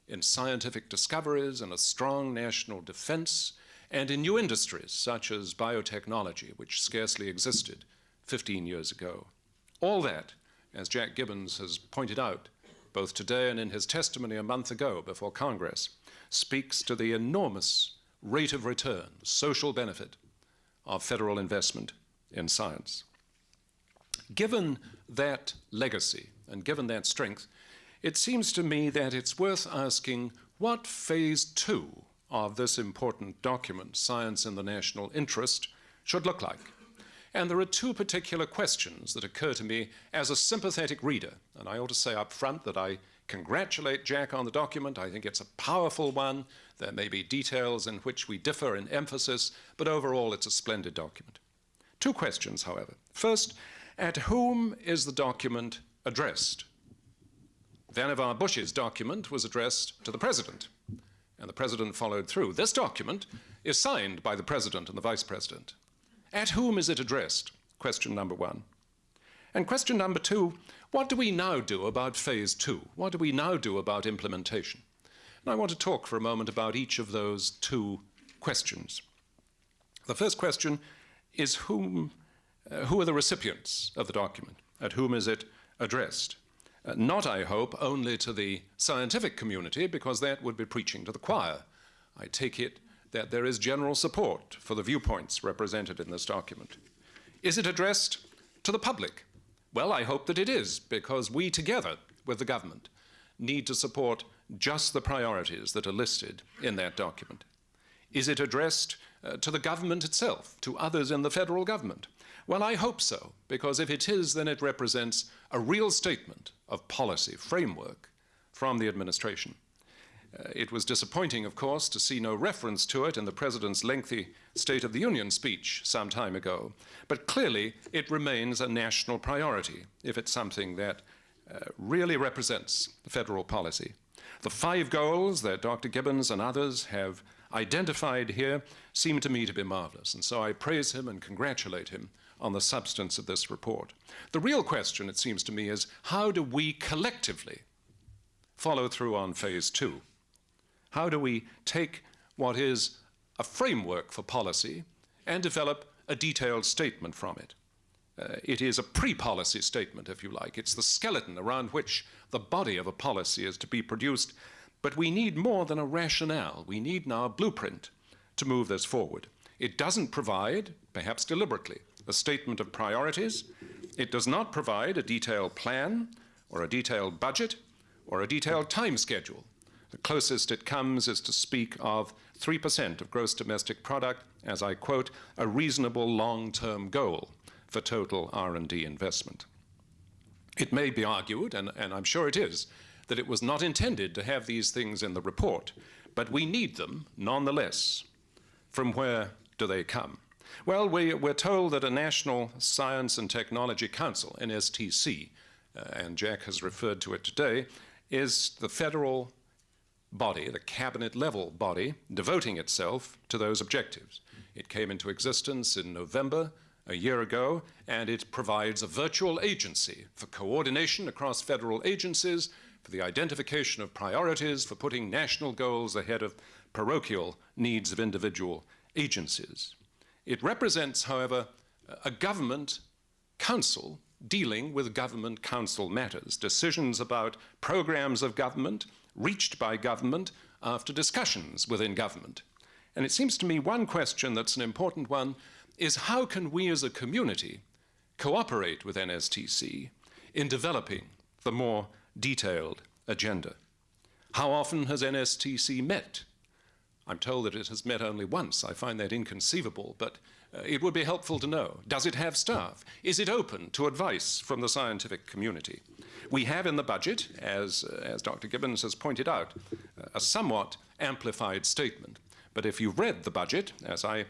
in scientific discoveries, in a strong national defense, and in new industries such as biotechnology, which scarcely existed 15 years ago. All that, as Jack Gibbons has pointed out, both today and in his testimony a month ago before Congress, speaks to the enormous rate of return, social benefit of federal investment in science. Given that legacy and given that strength, it seems to me that it's worth asking what phase 2 of this important document, Science in the National Interest, should look like. And there are two particular questions that occur to me as a sympathetic reader. And I ought to say up front that I congratulate Jack on the document. I think it's a powerful one. There may be details in which we differ in emphasis, but overall it's a splendid document. Two questions, however. First, at whom is the document addressed? Vannevar Bush's document was addressed to the President, and the President followed through. This document is signed by the President and the Vice President. At whom is it addressed? Question number one. And question number two, what do we now do about phase two? What do we now do about implementation? And I want to talk for a moment about each of those two questions. The first question is who are the recipients of the document? At whom is it addressed? Not, I hope, only to the scientific community, because that would be preaching to the choir. I take it that there is general support for the viewpoints represented in this document. Is it addressed to the public? Well, I hope that it is, because we together with the government need to support just the priorities that are listed in that document. Is it addressed to the government itself, to others in the federal government? Well, I hope so, because if it is, then it represents a real statement of policy framework from the administration. It was disappointing, of course, to see no reference to it in the President's lengthy State of the Union speech some time ago, but clearly it remains a national priority if it's something that really represents federal policy. The 5 goals that Dr. Gibbons and others have identified here seem to me to be marvelous, and so I praise him and congratulate him on the substance of this report. The real question, it seems to me, is how do we collectively follow through on phase 2? How do we take what is a framework for policy and develop a detailed statement from it? It is a pre-policy statement, if you like. It's the skeleton around which the body of a policy is to be produced. But we need more than a rationale. We need now a blueprint to move this forward. It doesn't provide, perhaps deliberately, a statement of priorities. It does not provide a detailed plan or a detailed budget or a detailed time schedule. The closest it comes is to speak of 3% of gross domestic product as, I quote, a reasonable long-term goal for total R&D investment. It may be argued, and I'm sure it is, that it was not intended to have these things in the report, but we need them nonetheless. From where do they come? Well, we're told that a National Science and Technology Council, NSTC, and Jack has referred to it today, is the federal body, the cabinet-level body, devoting itself to those objectives. It came into existence in November a year ago, and it provides a virtual agency for coordination across federal agencies, for the identification of priorities, for putting national goals ahead of parochial needs of individual agencies. It represents, however, a government council dealing with government council matters, decisions about programs of government reached by government after discussions within government. And it seems to me one question that's an important one is how can we as a community cooperate with NSTC in developing the more detailed agenda? How often has NSTC met? I'm told that it has met only once. I find that inconceivable, but it would be helpful to know. Does it have staff? Is it open to advice from the scientific community? We have in the budget, as Dr. Gibbons has pointed out, a somewhat amplified statement. But if you read the budget, as I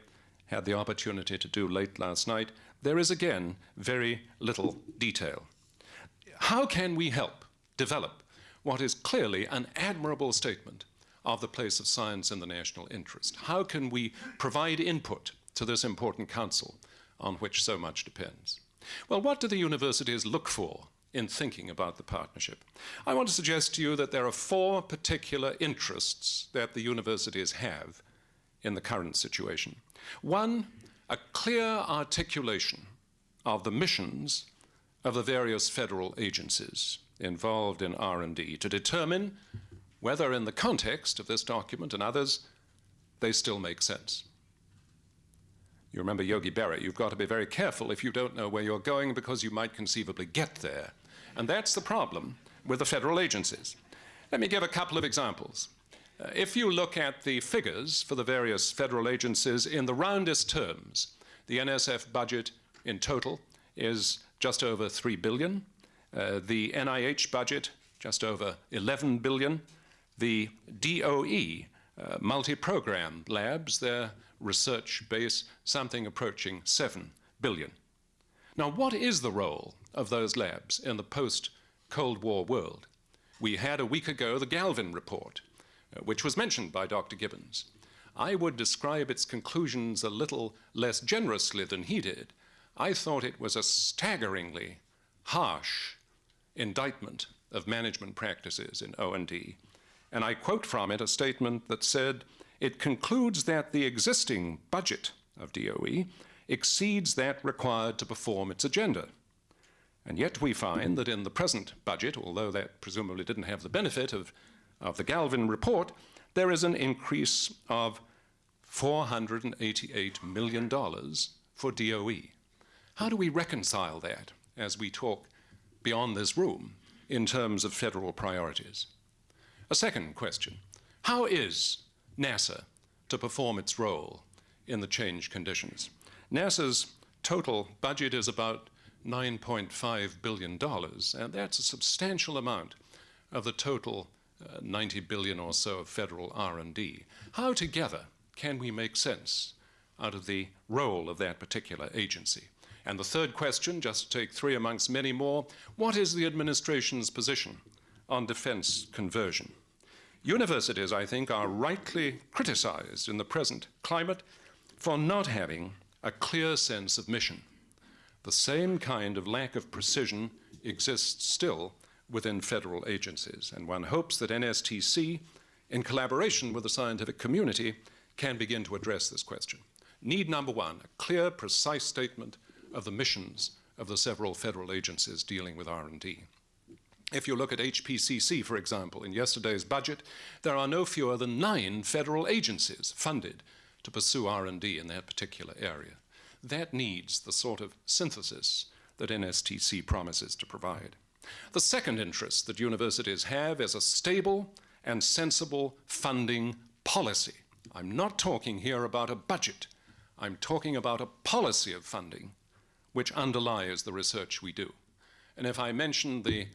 had the opportunity to do late last night, there is again very little detail. How can we help develop what is clearly an admirable statement of the place of science in the national interest? How can we provide input to this important council on which so much depends? Well, what do the universities look for in thinking about the partnership? I want to suggest to you that there are 4 particular interests that the universities have in the current situation. 1, a clear articulation of the missions of the various federal agencies involved in R&D to determine whether in the context of this document and others, they still make sense. You remember Yogi Berra, you've got to be very careful if you don't know where you're going because you might conceivably get there. And that's the problem with the federal agencies. Let me give a couple of examples. If you look at the figures for the various federal agencies in the roundest terms, the NSF budget in total is just over $3 billion. The NIH budget, just over $11 billion. The DOE, multi-program labs, their research base, something approaching $7 billion. Now, what is the role of those labs in the post-Cold War world? We had a week ago the Galvin report, which was mentioned by Dr. Gibbons. I would describe its conclusions a little less generously than he did. I thought it was a staggeringly harsh indictment of management practices in O&D. And I quote from it a statement that said, "It concludes that the existing budget of DOE exceeds that required to perform its agenda." And yet we find that in the present budget, although that presumably didn't have the benefit of the Galvin report, there is an increase of $488 million for DOE. How do we reconcile that as we talk beyond this room in terms of federal priorities? A second question: how is NASA to perform its role in the changed conditions? NASA's total budget is about $9.5 billion, and that's a substantial amount of the total $90 billion or so of federal R&D. How together can we make sense out of the role of that particular agency? And the third question, just to take three amongst many more: what is the administration's position on defense conversion? Universities, I think, are rightly criticized in the present climate for not having a clear sense of mission. The same kind of lack of precision exists still within federal agencies, and one hopes that NSTC, in collaboration with the scientific community, can begin to address this question. Need number one, a clear, precise statement of the missions of the several federal agencies dealing with R&D. If you look at HPCC, for example, in yesterday's budget, there are no fewer than 9 federal agencies funded to pursue R&D in that particular area. That needs the sort of synthesis that NSTC promises to provide. The second interest that universities have is a stable and sensible funding policy. I'm not talking here about a budget. I'm talking about a policy of funding which underlies the research we do. And if I mention the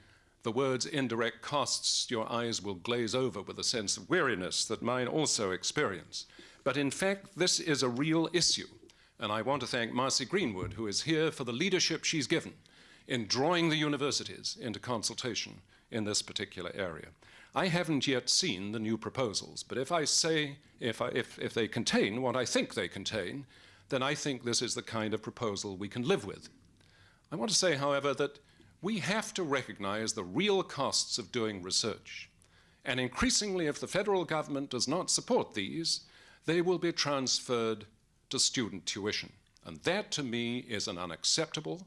words indirect costs, your eyes will glaze over with a sense of weariness that mine also experience. But in fact, this is a real issue. And I want to thank Marcy Greenwood, who is here, for the leadership she's given in drawing the universities into consultation in this particular area. I haven't yet seen the new proposals, but if they contain what I think they contain, then I think this is the kind of proposal we can live with. I want to say, however, that we have to recognize the real costs of doing research. And increasingly, if the federal government does not support these, they will be transferred to student tuition. And that, to me, is an unacceptable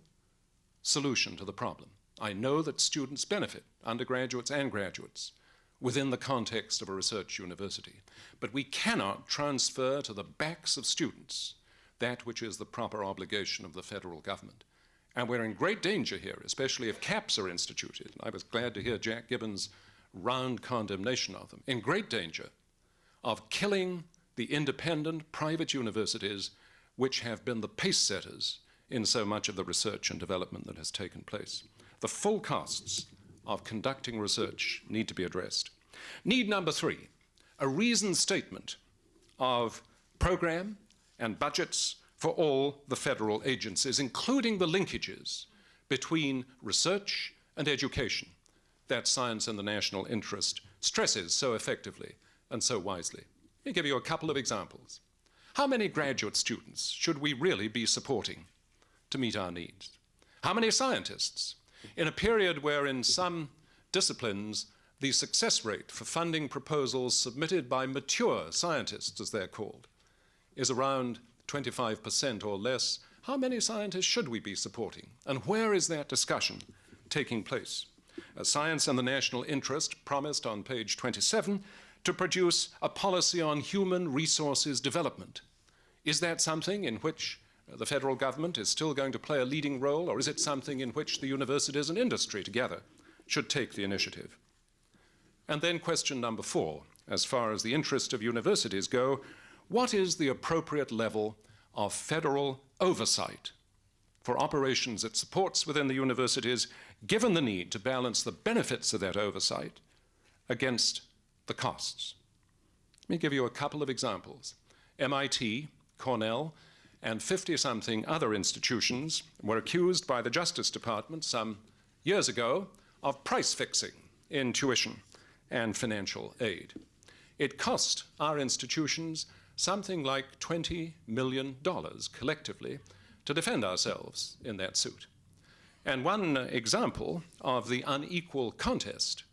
solution to the problem. I know that students benefit, undergraduates and graduates, within the context of a research university. But we cannot transfer to the backs of students that which is the proper obligation of the federal government. And we're in great danger here, especially if caps are instituted. I was glad to hear Jack Gibbons' round condemnation of them. In great danger of killing the independent private universities which have been the pace setters in so much of the research and development that has taken place. The full costs of conducting research need to be addressed. Need number 3, a reasoned statement of program and budgets for all the federal agencies, including the linkages between research and education that science and the national interest stresses so effectively and so wisely. Let me give you a couple of examples. How many graduate students should we really be supporting to meet our needs? How many scientists? In a period where in some disciplines the success rate for funding proposals submitted by mature scientists, as they're called, is around 25% or less, how many scientists should we be supporting? And where is that discussion taking place? Science and the National Interest promised on page 27 to produce a policy on human resources development. Is that something in which the federal government is still going to play a leading role, or is it something in which the universities and industry together should take the initiative? And then question number 4, as far as the interest of universities go, what is the appropriate level of federal oversight for operations it supports within the universities, given the need to balance the benefits of that oversight against the costs. Let me give you a couple of examples. MIT, Cornell, and 50-something other institutions were accused by the Justice Department some years ago of price fixing in tuition and financial aid. It cost our institutions something like $20 million collectively to defend ourselves in that suit. And one example of the unequal contest,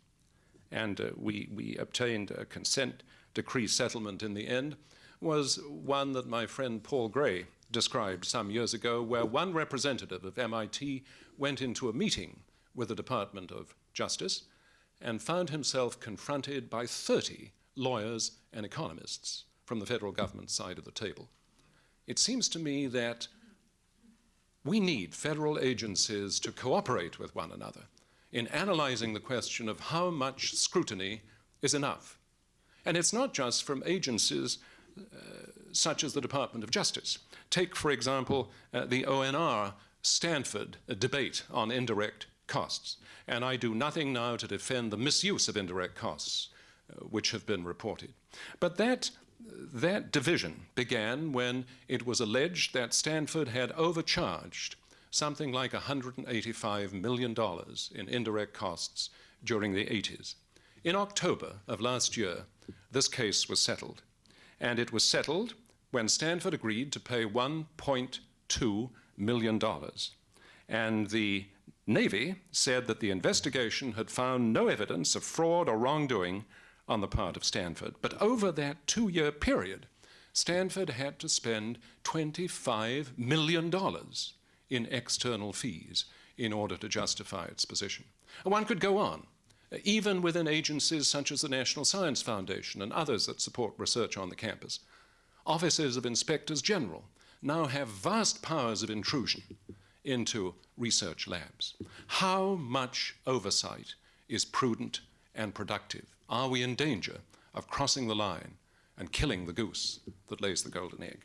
and we obtained a consent decree settlement in the end, was one that my friend Paul Gray described some years ago, where one representative of MIT went into a meeting with the Department of Justice and found himself confronted by 30 lawyers and economists from the federal government side of the table. It seems to me that we need federal agencies to cooperate with one another in analyzing the question of how much scrutiny is enough. And it's not just from agencies such as the Department of Justice. Take, for example, the ONR Stanford debate on indirect costs. And I do nothing now to defend the misuse of indirect costs, which have been reported. But that division began when it was alleged that Stanford had overcharged something like $185 million in indirect costs during the 80s. In October of last year, this case was settled. And it was settled when Stanford agreed to pay $1.2 million. And the Navy said that the investigation had found no evidence of fraud or wrongdoing on the part of Stanford. But over that 2-year period, Stanford had to spend $25 million in external fees in order to justify its position. And one could go on, even within agencies such as the National Science Foundation and others that support research on the campus. Offices of inspectors general now have vast powers of intrusion into research labs. How much oversight is prudent and productive? Are we in danger of crossing the line and killing the goose that lays the golden egg?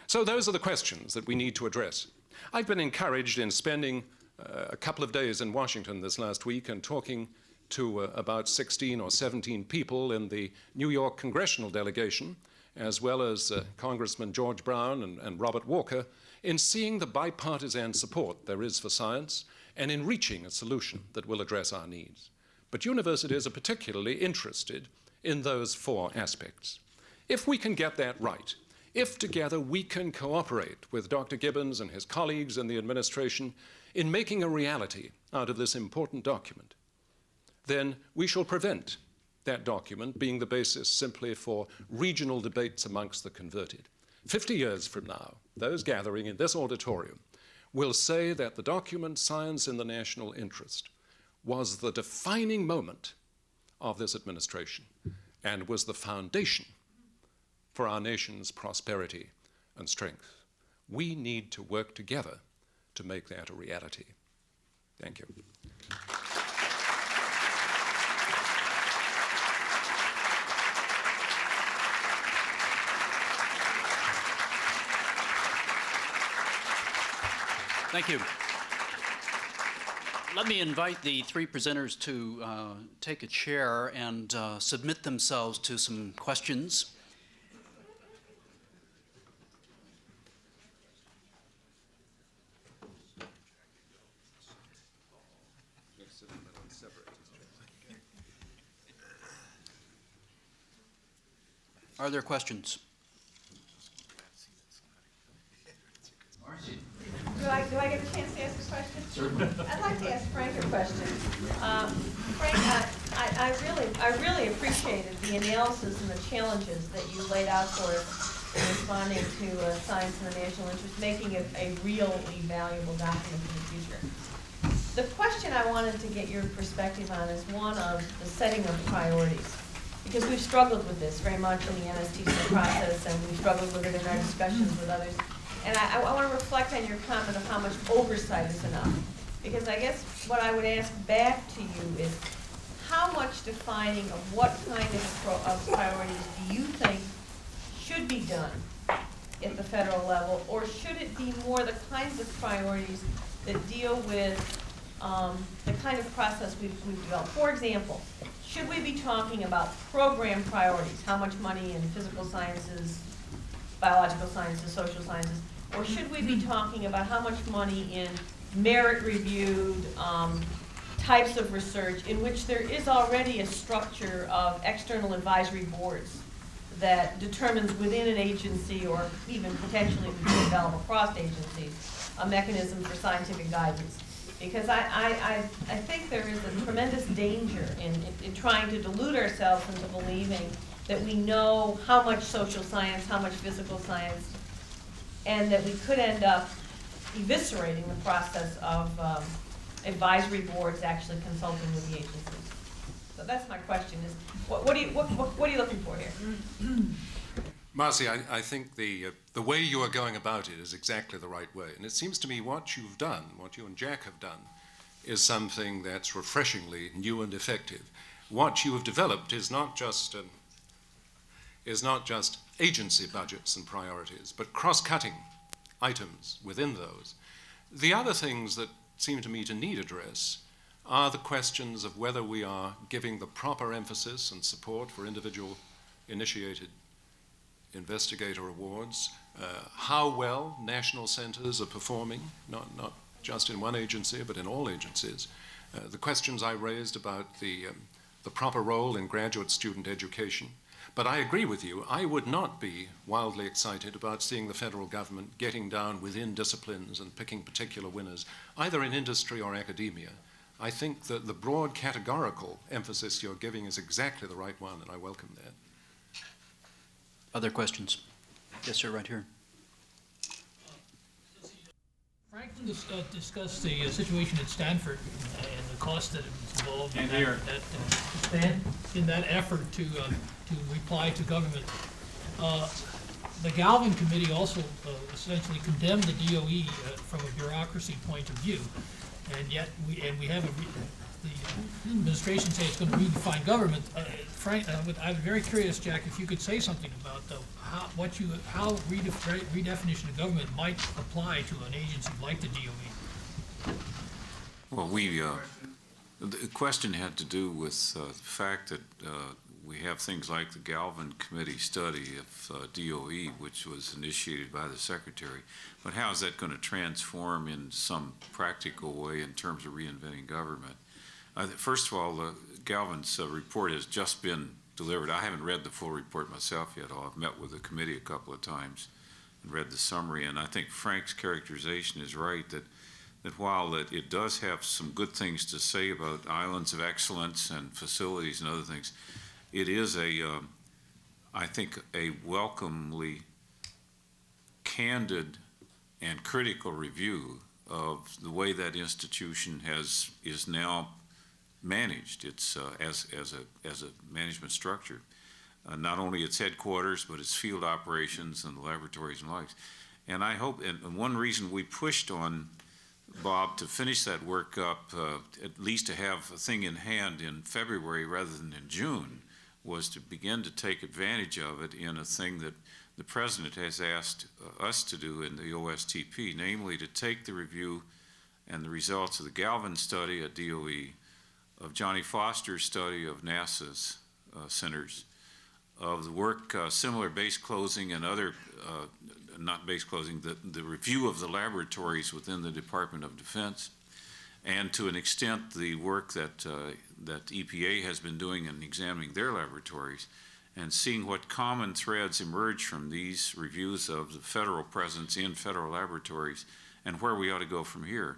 So those are the questions that we need to address. I've been encouraged in spending a couple of days in Washington this last week and talking to about 16 or 17 people in the New York congressional delegation, as well as Congressman George Brown and Robert Walker, in seeing the bipartisan support there is for science and in reaching a solution that will address our needs. But universities are particularly interested in those 4 aspects. If we can get that right, if together we can cooperate with Dr. Gibbons and his colleagues in the administration in making a reality out of this important document, then we shall prevent that document being the basis simply for regional debates amongst the converted. 50 years from now, those gathering in this auditorium will say that the document Science in the National Interest was the defining moment of this administration and was the foundation for our nation's prosperity and strength. We need to work together to make that a reality. Thank you. Thank you. Let me invite the 3 presenters to take a chair and submit themselves to some questions. Are there questions? Do I get a chance to ask a question? Certainly. I'd like to ask Frank a question. Frank, I really appreciated the analysis and the challenges that you laid out for us in responding to science in the national interest, making it a really valuable document for the future. The question I wanted to get your perspective on is one of the setting of priorities. Because we've struggled with this very much in the NSTC process, and we've struggled with it in our discussions with others. And I want to reflect on your comment of how much oversight is enough. Because I guess what I would ask back to you is, how much defining of what kind of priorities do you think should be done at the federal level, or should it be more the kinds of priorities that deal with the kind of process we've developed? For example, should we be talking about program priorities, how much money in physical sciences, biological sciences, social sciences, or should we be talking about how much money in merit-reviewed types of research in which there is already a structure of external advisory boards that determines within an agency, or even potentially we can develop across agencies, a mechanism for scientific guidance? Because I think there is a tremendous danger in trying to delude ourselves into believing that we know how much social science, how much physical science, and that we could end up eviscerating the process of advisory boards actually consulting with the agencies. So that's my question: is what are you looking for here? Marcy, I think the way you are going about it is exactly the right way. And it seems to me what you've done, what you and Jack have done, is something that's refreshingly new and effective. What you have developed is not just agency budgets and priorities, but cross-cutting items within those. The other things that seem to me to need address are the questions of whether we are giving the proper emphasis and support for individual initiated investigator awards, how well national centers are performing, not just in one agency, but in all agencies. The questions I raised about the proper role in graduate student education. But I agree with you, I would not be wildly excited about seeing the federal government getting down within disciplines and picking particular winners, either in industry or academia. I think that the broad categorical emphasis you're giving is exactly the right one, and I welcome that. Other questions? Yes, sir, right here. Franklin discussed the situation at Stanford and the cost that was involved in that effort to reply to government. The Galvin Committee also essentially condemned the DOE from a bureaucracy point of view, and yet we have the administration say it's going to redefine government. Frank, I'm very curious, Jack, if you could say something about how redefinition of government might apply to an agency like the DOE. Well, the question had to do with the fact that we have things like the Galvin Committee study of DOE, which was initiated by the Secretary. But how is that going to transform in some practical way in terms of reinventing government? First of all, Galvin's report has just been delivered. I haven't read the full report myself yet. I've met with the committee a couple of times and read the summary, and I think Frank's characterization is right, that while it does have some good things to say about islands of excellence and facilities and other things, it is I think, a welcomely candid and critical review of the way that institution is now managed. It's as a management structure, not only its headquarters but its field operations and the laboratories and the likes. And I hope, and one reason we pushed on Bob to finish that work up, at least to have a thing in hand in February rather than in June, was to begin to take advantage of it in a thing that the President has asked us to do in the OSTP, namely to take the review and the results of the Galvin study at DOE, of Johnny Foster's study of NASA's centers, of the work, similar base closing and other, not base closing, the review of the laboratories within the Department of Defense, and to an extent the work that EPA has been doing in examining their laboratories, and seeing what common threads emerge from these reviews of the federal presence in federal laboratories and where we ought to go from here.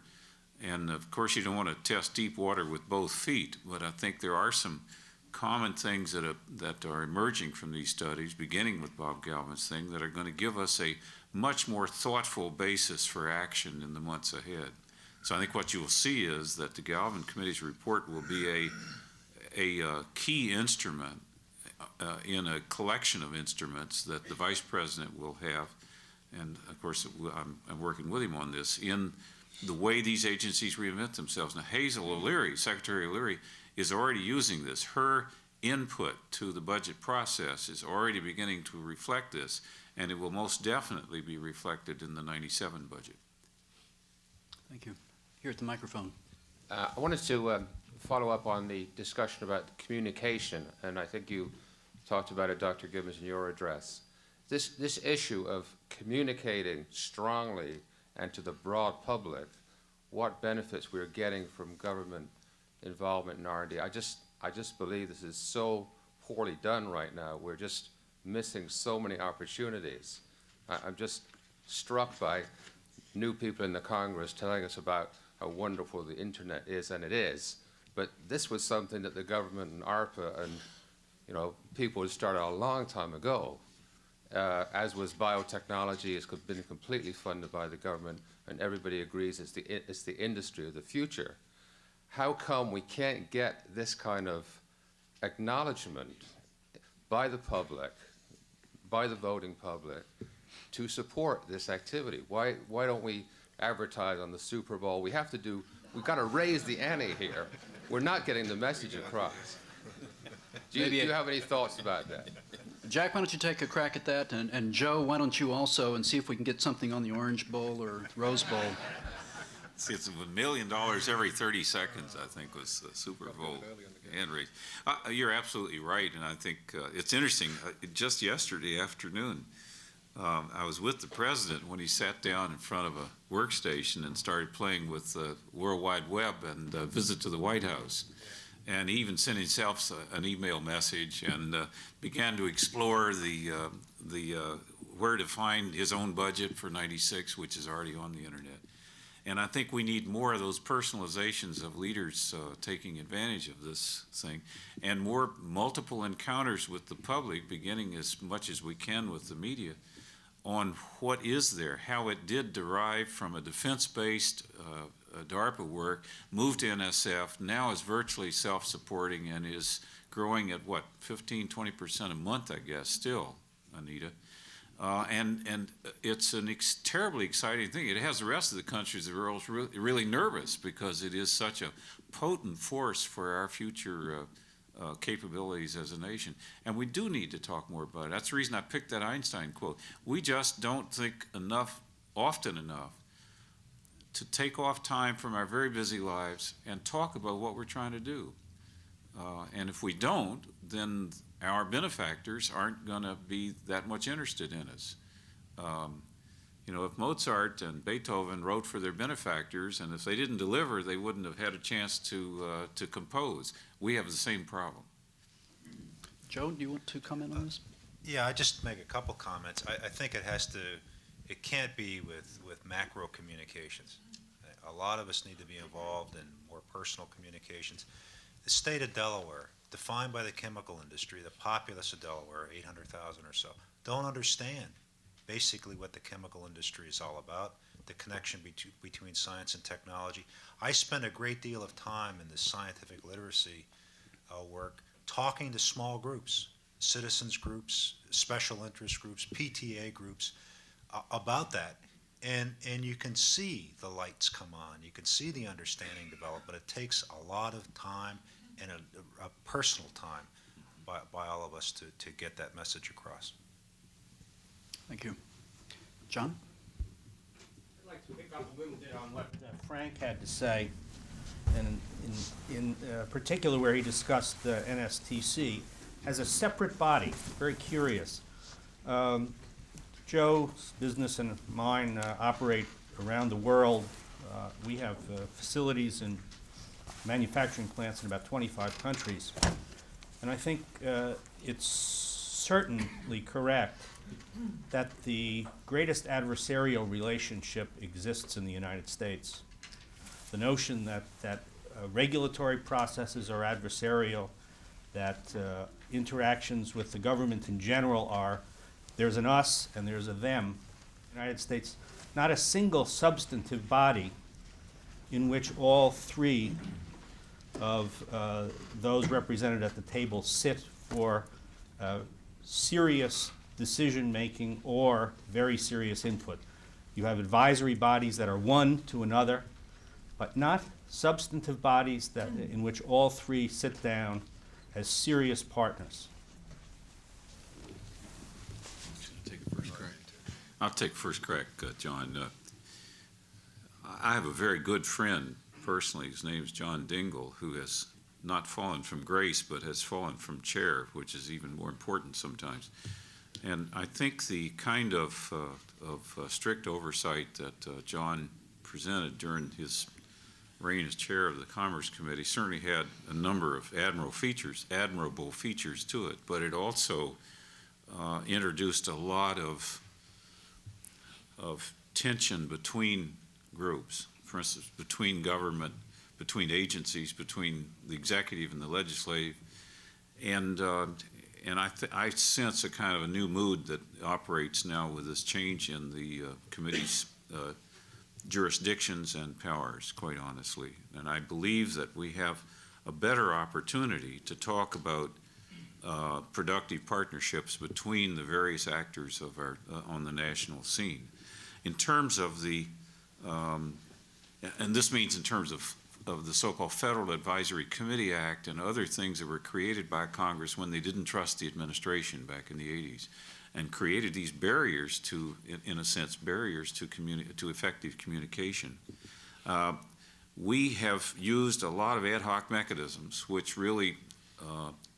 And of course, you don't want to test deep water with both feet, but I think there are some common things that are emerging from these studies, beginning with Bob Galvin's thing, that are going to give us a much more thoughtful basis for action in the months ahead. So I think what you will see is that the Galvin Committee's report will be a key instrument in a collection of instruments that the Vice President will have, and of course I'm working with him on this, in the way these agencies reinvent themselves. Now, Hazel O'Leary, Secretary O'Leary, is already using this. Her input to the budget process is already beginning to reflect this, and it will most definitely be reflected in the 97 budget. Thank you. Here at the microphone. I wanted to follow up on the discussion about communication, and I think you talked about it, Dr. Gibbons, in your address. This issue of communicating strongly and to the broad public what benefits we're getting from government involvement in R&D. I just believe this is so poorly done right now. We're just missing so many opportunities. I'm just struck by new people in the Congress telling us about how wonderful the internet is, and it is. But this was something that the government and ARPA and people had started a long time ago. As was biotechnology, it's been completely funded by the government, and everybody agrees it's the industry of the future. How come we can't get this kind of acknowledgement by the public, by the voting public, to support this activity? Why don't we advertise on the Super Bowl? We've got to raise the ante here. We're not getting the message across. Do you have any thoughts about that? Jack, why don't you take a crack at that? And Joe, why don't you also, and see if we can get something on the Orange Bowl or Rose Bowl. See, it's $1 million every 30 seconds, I think, was the Super Bowl hand raise. You're absolutely right, and I think it's interesting. Just yesterday afternoon, I was with the president when he sat down in front of a workstation and started playing with the World Wide Web and visit to the White House. And he even sent himself an email message and began to explore where to find his own budget for '96, which is already on the internet. And I think we need more of those personalizations of leaders taking advantage of this thing, and more multiple encounters with the public, beginning as much as we can with the media, on what is there, how it did derive from a defense-based DARPA work, moved to NSF, now is virtually self-supporting and is growing at, 15–20% a month, I guess, still, Anita. And it's an terribly exciting thing. It has the rest of the countries of the world really nervous because it is such a potent force for our future capabilities as a nation. And we do need to talk more about it. That's the reason I picked that Einstein quote. We just don't think often enough, to take off time from our very busy lives and talk about what we're trying to do. And if we don't, then our benefactors aren't going to be that much interested in us. If Mozart and Beethoven wrote for their benefactors, and if they didn't deliver, they wouldn't have had a chance to compose. We have the same problem. Joe, do you want to comment on this? Yeah, I just make a couple comments. I think it can't be with macro communications. A lot of us need to be involved in more personal communications. The state of Delaware, defined by the chemical industry, the populace of Delaware, 800,000 or so, don't understand basically what the chemical industry is all about, the connection between science and technology. I spend a great deal of time in this scientific literacy work talking to small groups, citizens groups, special interest groups, PTA groups, about that. And you can see the lights come on, you can see the understanding develop, but it takes a lot of time and a personal time by all of us to get that message across. Thank you. John? I'd like to pick up a little bit on what Frank had to say, and in particular where he discussed the NSTC as a separate body. Very curious. Joe's business and mine operate around the world. We have facilities and manufacturing plants in about 25 countries. And I think it's certainly correct that the greatest adversarial relationship exists in the United States. The notion that regulatory processes are adversarial, that interactions with the government in general are, there's an us and there's a them. In the United States, not a single substantive body in which all three of those represented at the table sit for serious decision-making or very serious input. You have advisory bodies that are one to another, but not substantive bodies in which all three sit down as serious partners. I'll take first crack, John. I have a very good friend personally. His name is John Dingell, who has not fallen from grace, but has fallen from chair, which is even more important sometimes. And I think the kind of strict oversight that John presented during his reign as chair of the Commerce Committee certainly had a number of admirable features to it, but it also introduced a lot of tension between groups, for instance, between government, between agencies, between the executive and the legislative, and I sense a kind of a new mood that operates now with this change in the committee's jurisdictions and powers, quite honestly. And I believe that we have a better opportunity to talk about productive partnerships between the various actors of our on the national scene. In terms of the, and this means in terms of the so-called Federal Advisory Committee Act and other things that were created by Congress when they didn't trust the administration back in the 80s and created these barriers to, in a sense, barriers to effective communication. We have used a lot of ad hoc mechanisms which really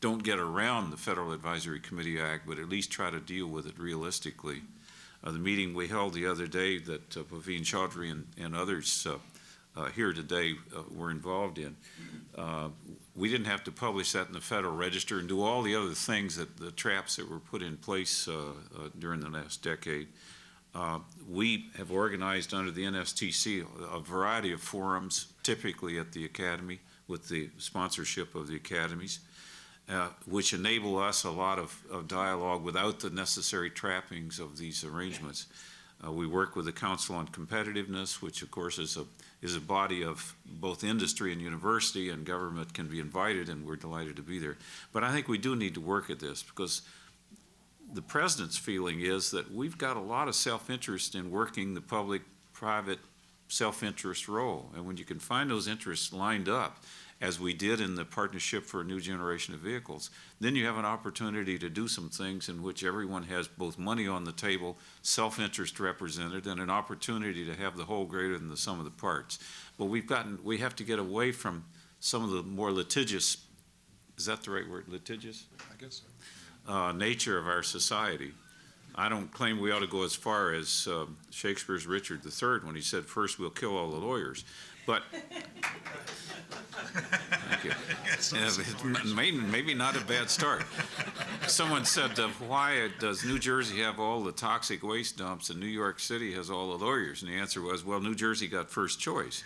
don't get around the Federal Advisory Committee Act, but at least try to deal with it realistically. The meeting we held the other day that Praveen Chaudhry and others here today were involved in, we didn't have to publish that in the Federal Register and do all the other things that the traps that were put in place during the last decade. We have organized under the NSTC a variety of forums, typically at the Academy, with the sponsorship of the academies, which enable us a lot of dialogue without the necessary trappings of these arrangements. We work with the Council on Competitiveness, which of course is a body of both industry and university, and government can be invited, and we're delighted to be there. But I think we do need to work at this, because the President's feeling is that we've got a lot of self-interest in working the public-private self-interest role. And when you can find those interests lined up, as we did in the Partnership for a New Generation of Vehicles, then you have an opportunity to do some things in which everyone has both money on the table, self-interest represented, and an opportunity to have the whole greater than the sum of the parts. But we have to get away from some of the more litigious, is that the right word, litigious? I guess so. Nature of our society. I don't claim we ought to go as far as Shakespeare's Richard III when he said, "First we'll kill all the lawyers." But thank you. Maybe not a bad start. Someone said, why does New Jersey have all the toxic waste dumps and New York City has all the lawyers? And the answer was, well, New Jersey got first choice.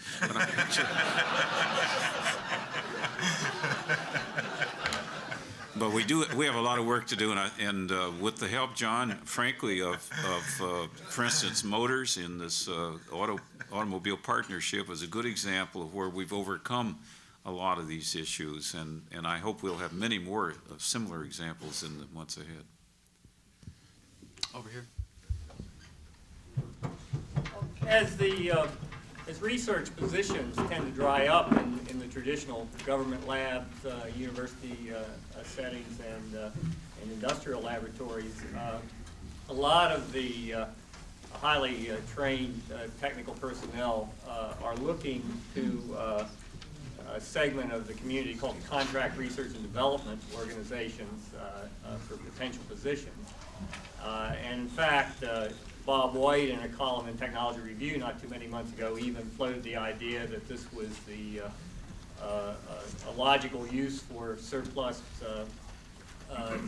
But we have a lot of work to do, and with the help, John, frankly, of for instance, Motors in this automobile partnership is a good example of where we've overcome a lot of these issues, and I hope we'll have many more of similar examples in the months ahead. Over here. As research positions tend to dry up in the traditional government labs, university settings, and industrial laboratories, a lot of the highly trained technical personnel are looking to a segment of the community called the Contract Research and Development Organizations for potential positions. And in fact, Bob White, in a column in Technology Review not too many months ago, even floated the idea that this was a logical use for surplus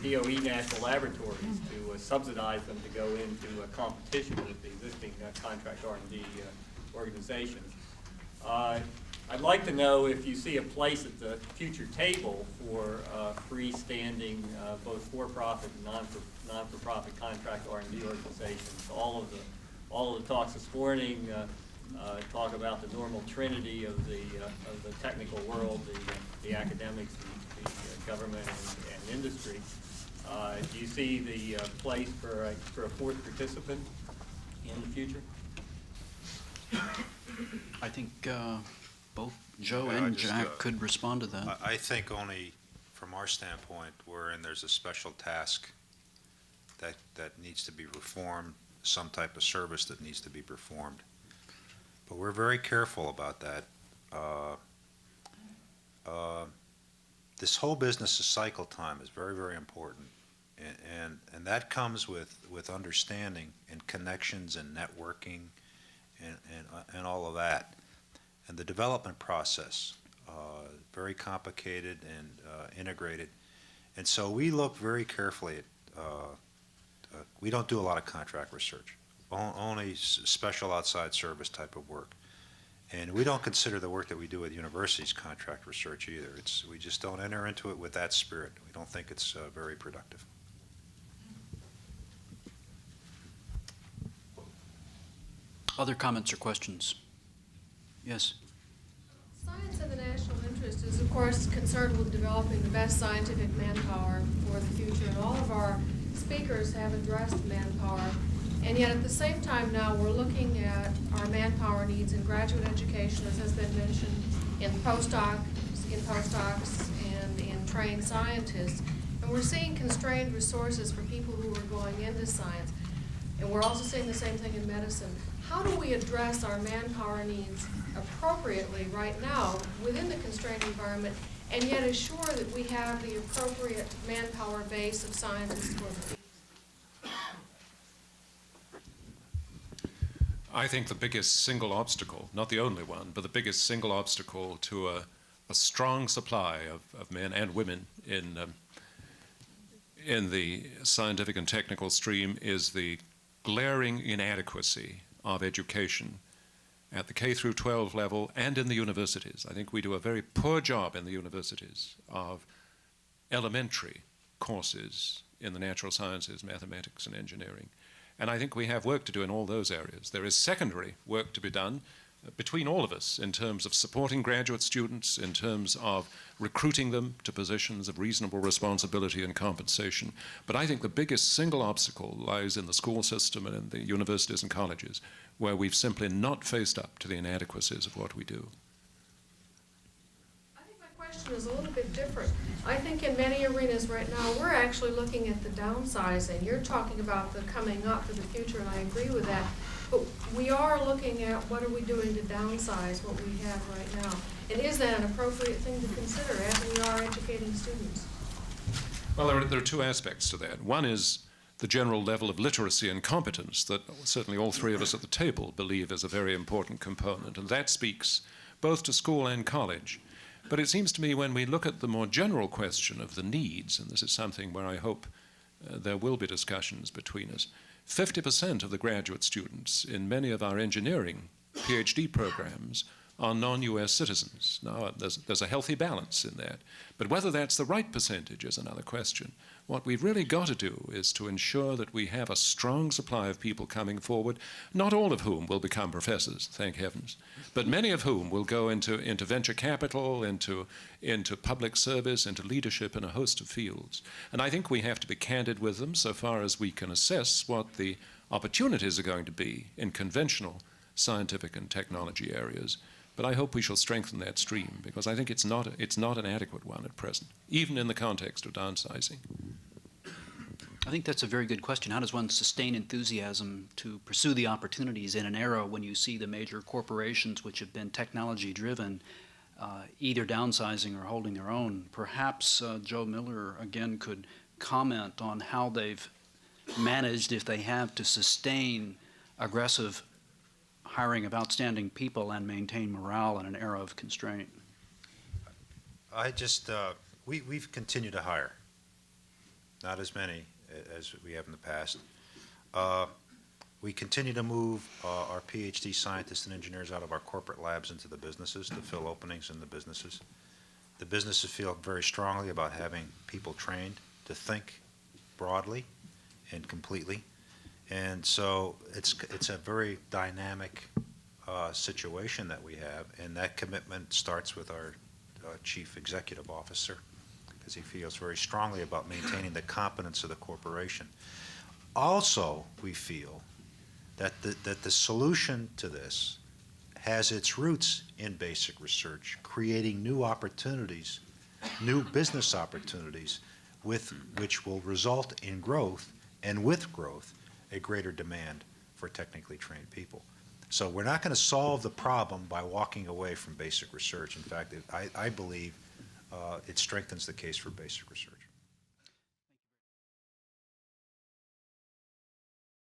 DOE national laboratories to subsidize them to go into a competition with the existing contract R&D organizations. I'd like to know if you see a place at the future table for freestanding both for-profit and non-for-profit contract R&D organizations. All of the talks this morning talk about the normal trinity of the technical world, the academics, the government, and industry. Do you see the place for a fourth participant in the future? I think both Joe and Jack could respond to that. I think only from our standpoint, wherein there's a special task that needs to be reformed, some type of service that needs to be performed. But we're very careful about that. This whole business of cycle time is very, very important. And that comes with understanding and connections and networking and all of that. And the development process, very complicated and integrated. And so we look very carefully at, we don't do a lot of contract research, only special outside service type of work. And we don't consider the work that we do with universities contract research either. We just don't enter into it with that spirit. We don't think it's very productive. Other comments or questions? Yes. Science in the national interest is, of course, concerned with developing the best scientific manpower for the future, and all of our speakers have addressed manpower. And yet, at the same time now, we're looking at our manpower needs in graduate education, as has been mentioned, in postdocs, and in trained scientists. And we're seeing constrained resources for people who are going into science. And we're also seeing the same thing in medicine. How do we address our manpower needs appropriately right now within the constrained environment, and yet assure that we have the appropriate manpower base of scientists for the future? I think the biggest single obstacle, not the only one, but the biggest single obstacle to a strong supply of men and women in the scientific and technical stream is the glaring inadequacy of education at the K through 12 level and in the universities. I think we do a very poor job in the universities of elementary courses in the natural sciences, mathematics, and engineering. And I think we have work to do in all those areas. There is secondary work to be done between all of us in terms of supporting graduate students, in terms of recruiting them to positions of reasonable responsibility and compensation. But I think the biggest single obstacle lies in the school system and in the universities and colleges, where we've simply not faced up to the inadequacies of what we do. I think my question is a little bit different. I think in many arenas right now, we're actually looking at the downsizing. You're talking about the coming up for the future, and I agree with that. But we are looking at what are we doing to downsize what we have right now. And is that an appropriate thing to consider as we are educating students? Well, there are two aspects to that. One is the general level of literacy and competence that certainly all three of us at the table believe is a very important component, and that speaks both to school and college. But it seems to me when we look at the more general question of the needs, and this is something where I hope there will be discussions between us, 50% of the graduate students in many of our engineering PhD programs are non-US citizens. Now, there's a healthy balance in that. But whether that's the right percentage is another question. What we've really got to do is to ensure that we have a strong supply of people coming forward, not all of whom will become professors, thank heavens, but many of whom will go into venture capital, into public service, into leadership in a host of fields. And I think we have to be candid with them so far as we can assess what the opportunities are going to be in conventional scientific and technology areas. But I hope we shall strengthen that stream, because I think it's not an adequate one at present, even in the context of downsizing. I think that's a very good question. How does one sustain enthusiasm to pursue the opportunities in an era when you see the major corporations which have been technology-driven either downsizing or holding their own? Perhaps Joe Miller, again, could comment on how they've managed, if they have, to sustain aggressive hiring of outstanding people and maintain morale in an era of constraint. We've continued to hire, not as many as we have in the past. We continue to move our PhD scientists and engineers out of our corporate labs into the businesses to fill openings in the businesses. The businesses feel very strongly about having people trained to think broadly and completely. And so it's a very dynamic situation that we have, and that commitment starts with our chief executive officer, because he feels very strongly about maintaining the competence of the corporation. Also, we feel that the solution to this has its roots in basic research, creating new opportunities new business opportunities with which will result in growth, and with growth, a greater demand for technically trained people. So we're not going to solve the problem by walking away from basic research. In fact, I believe it strengthens the case for basic research.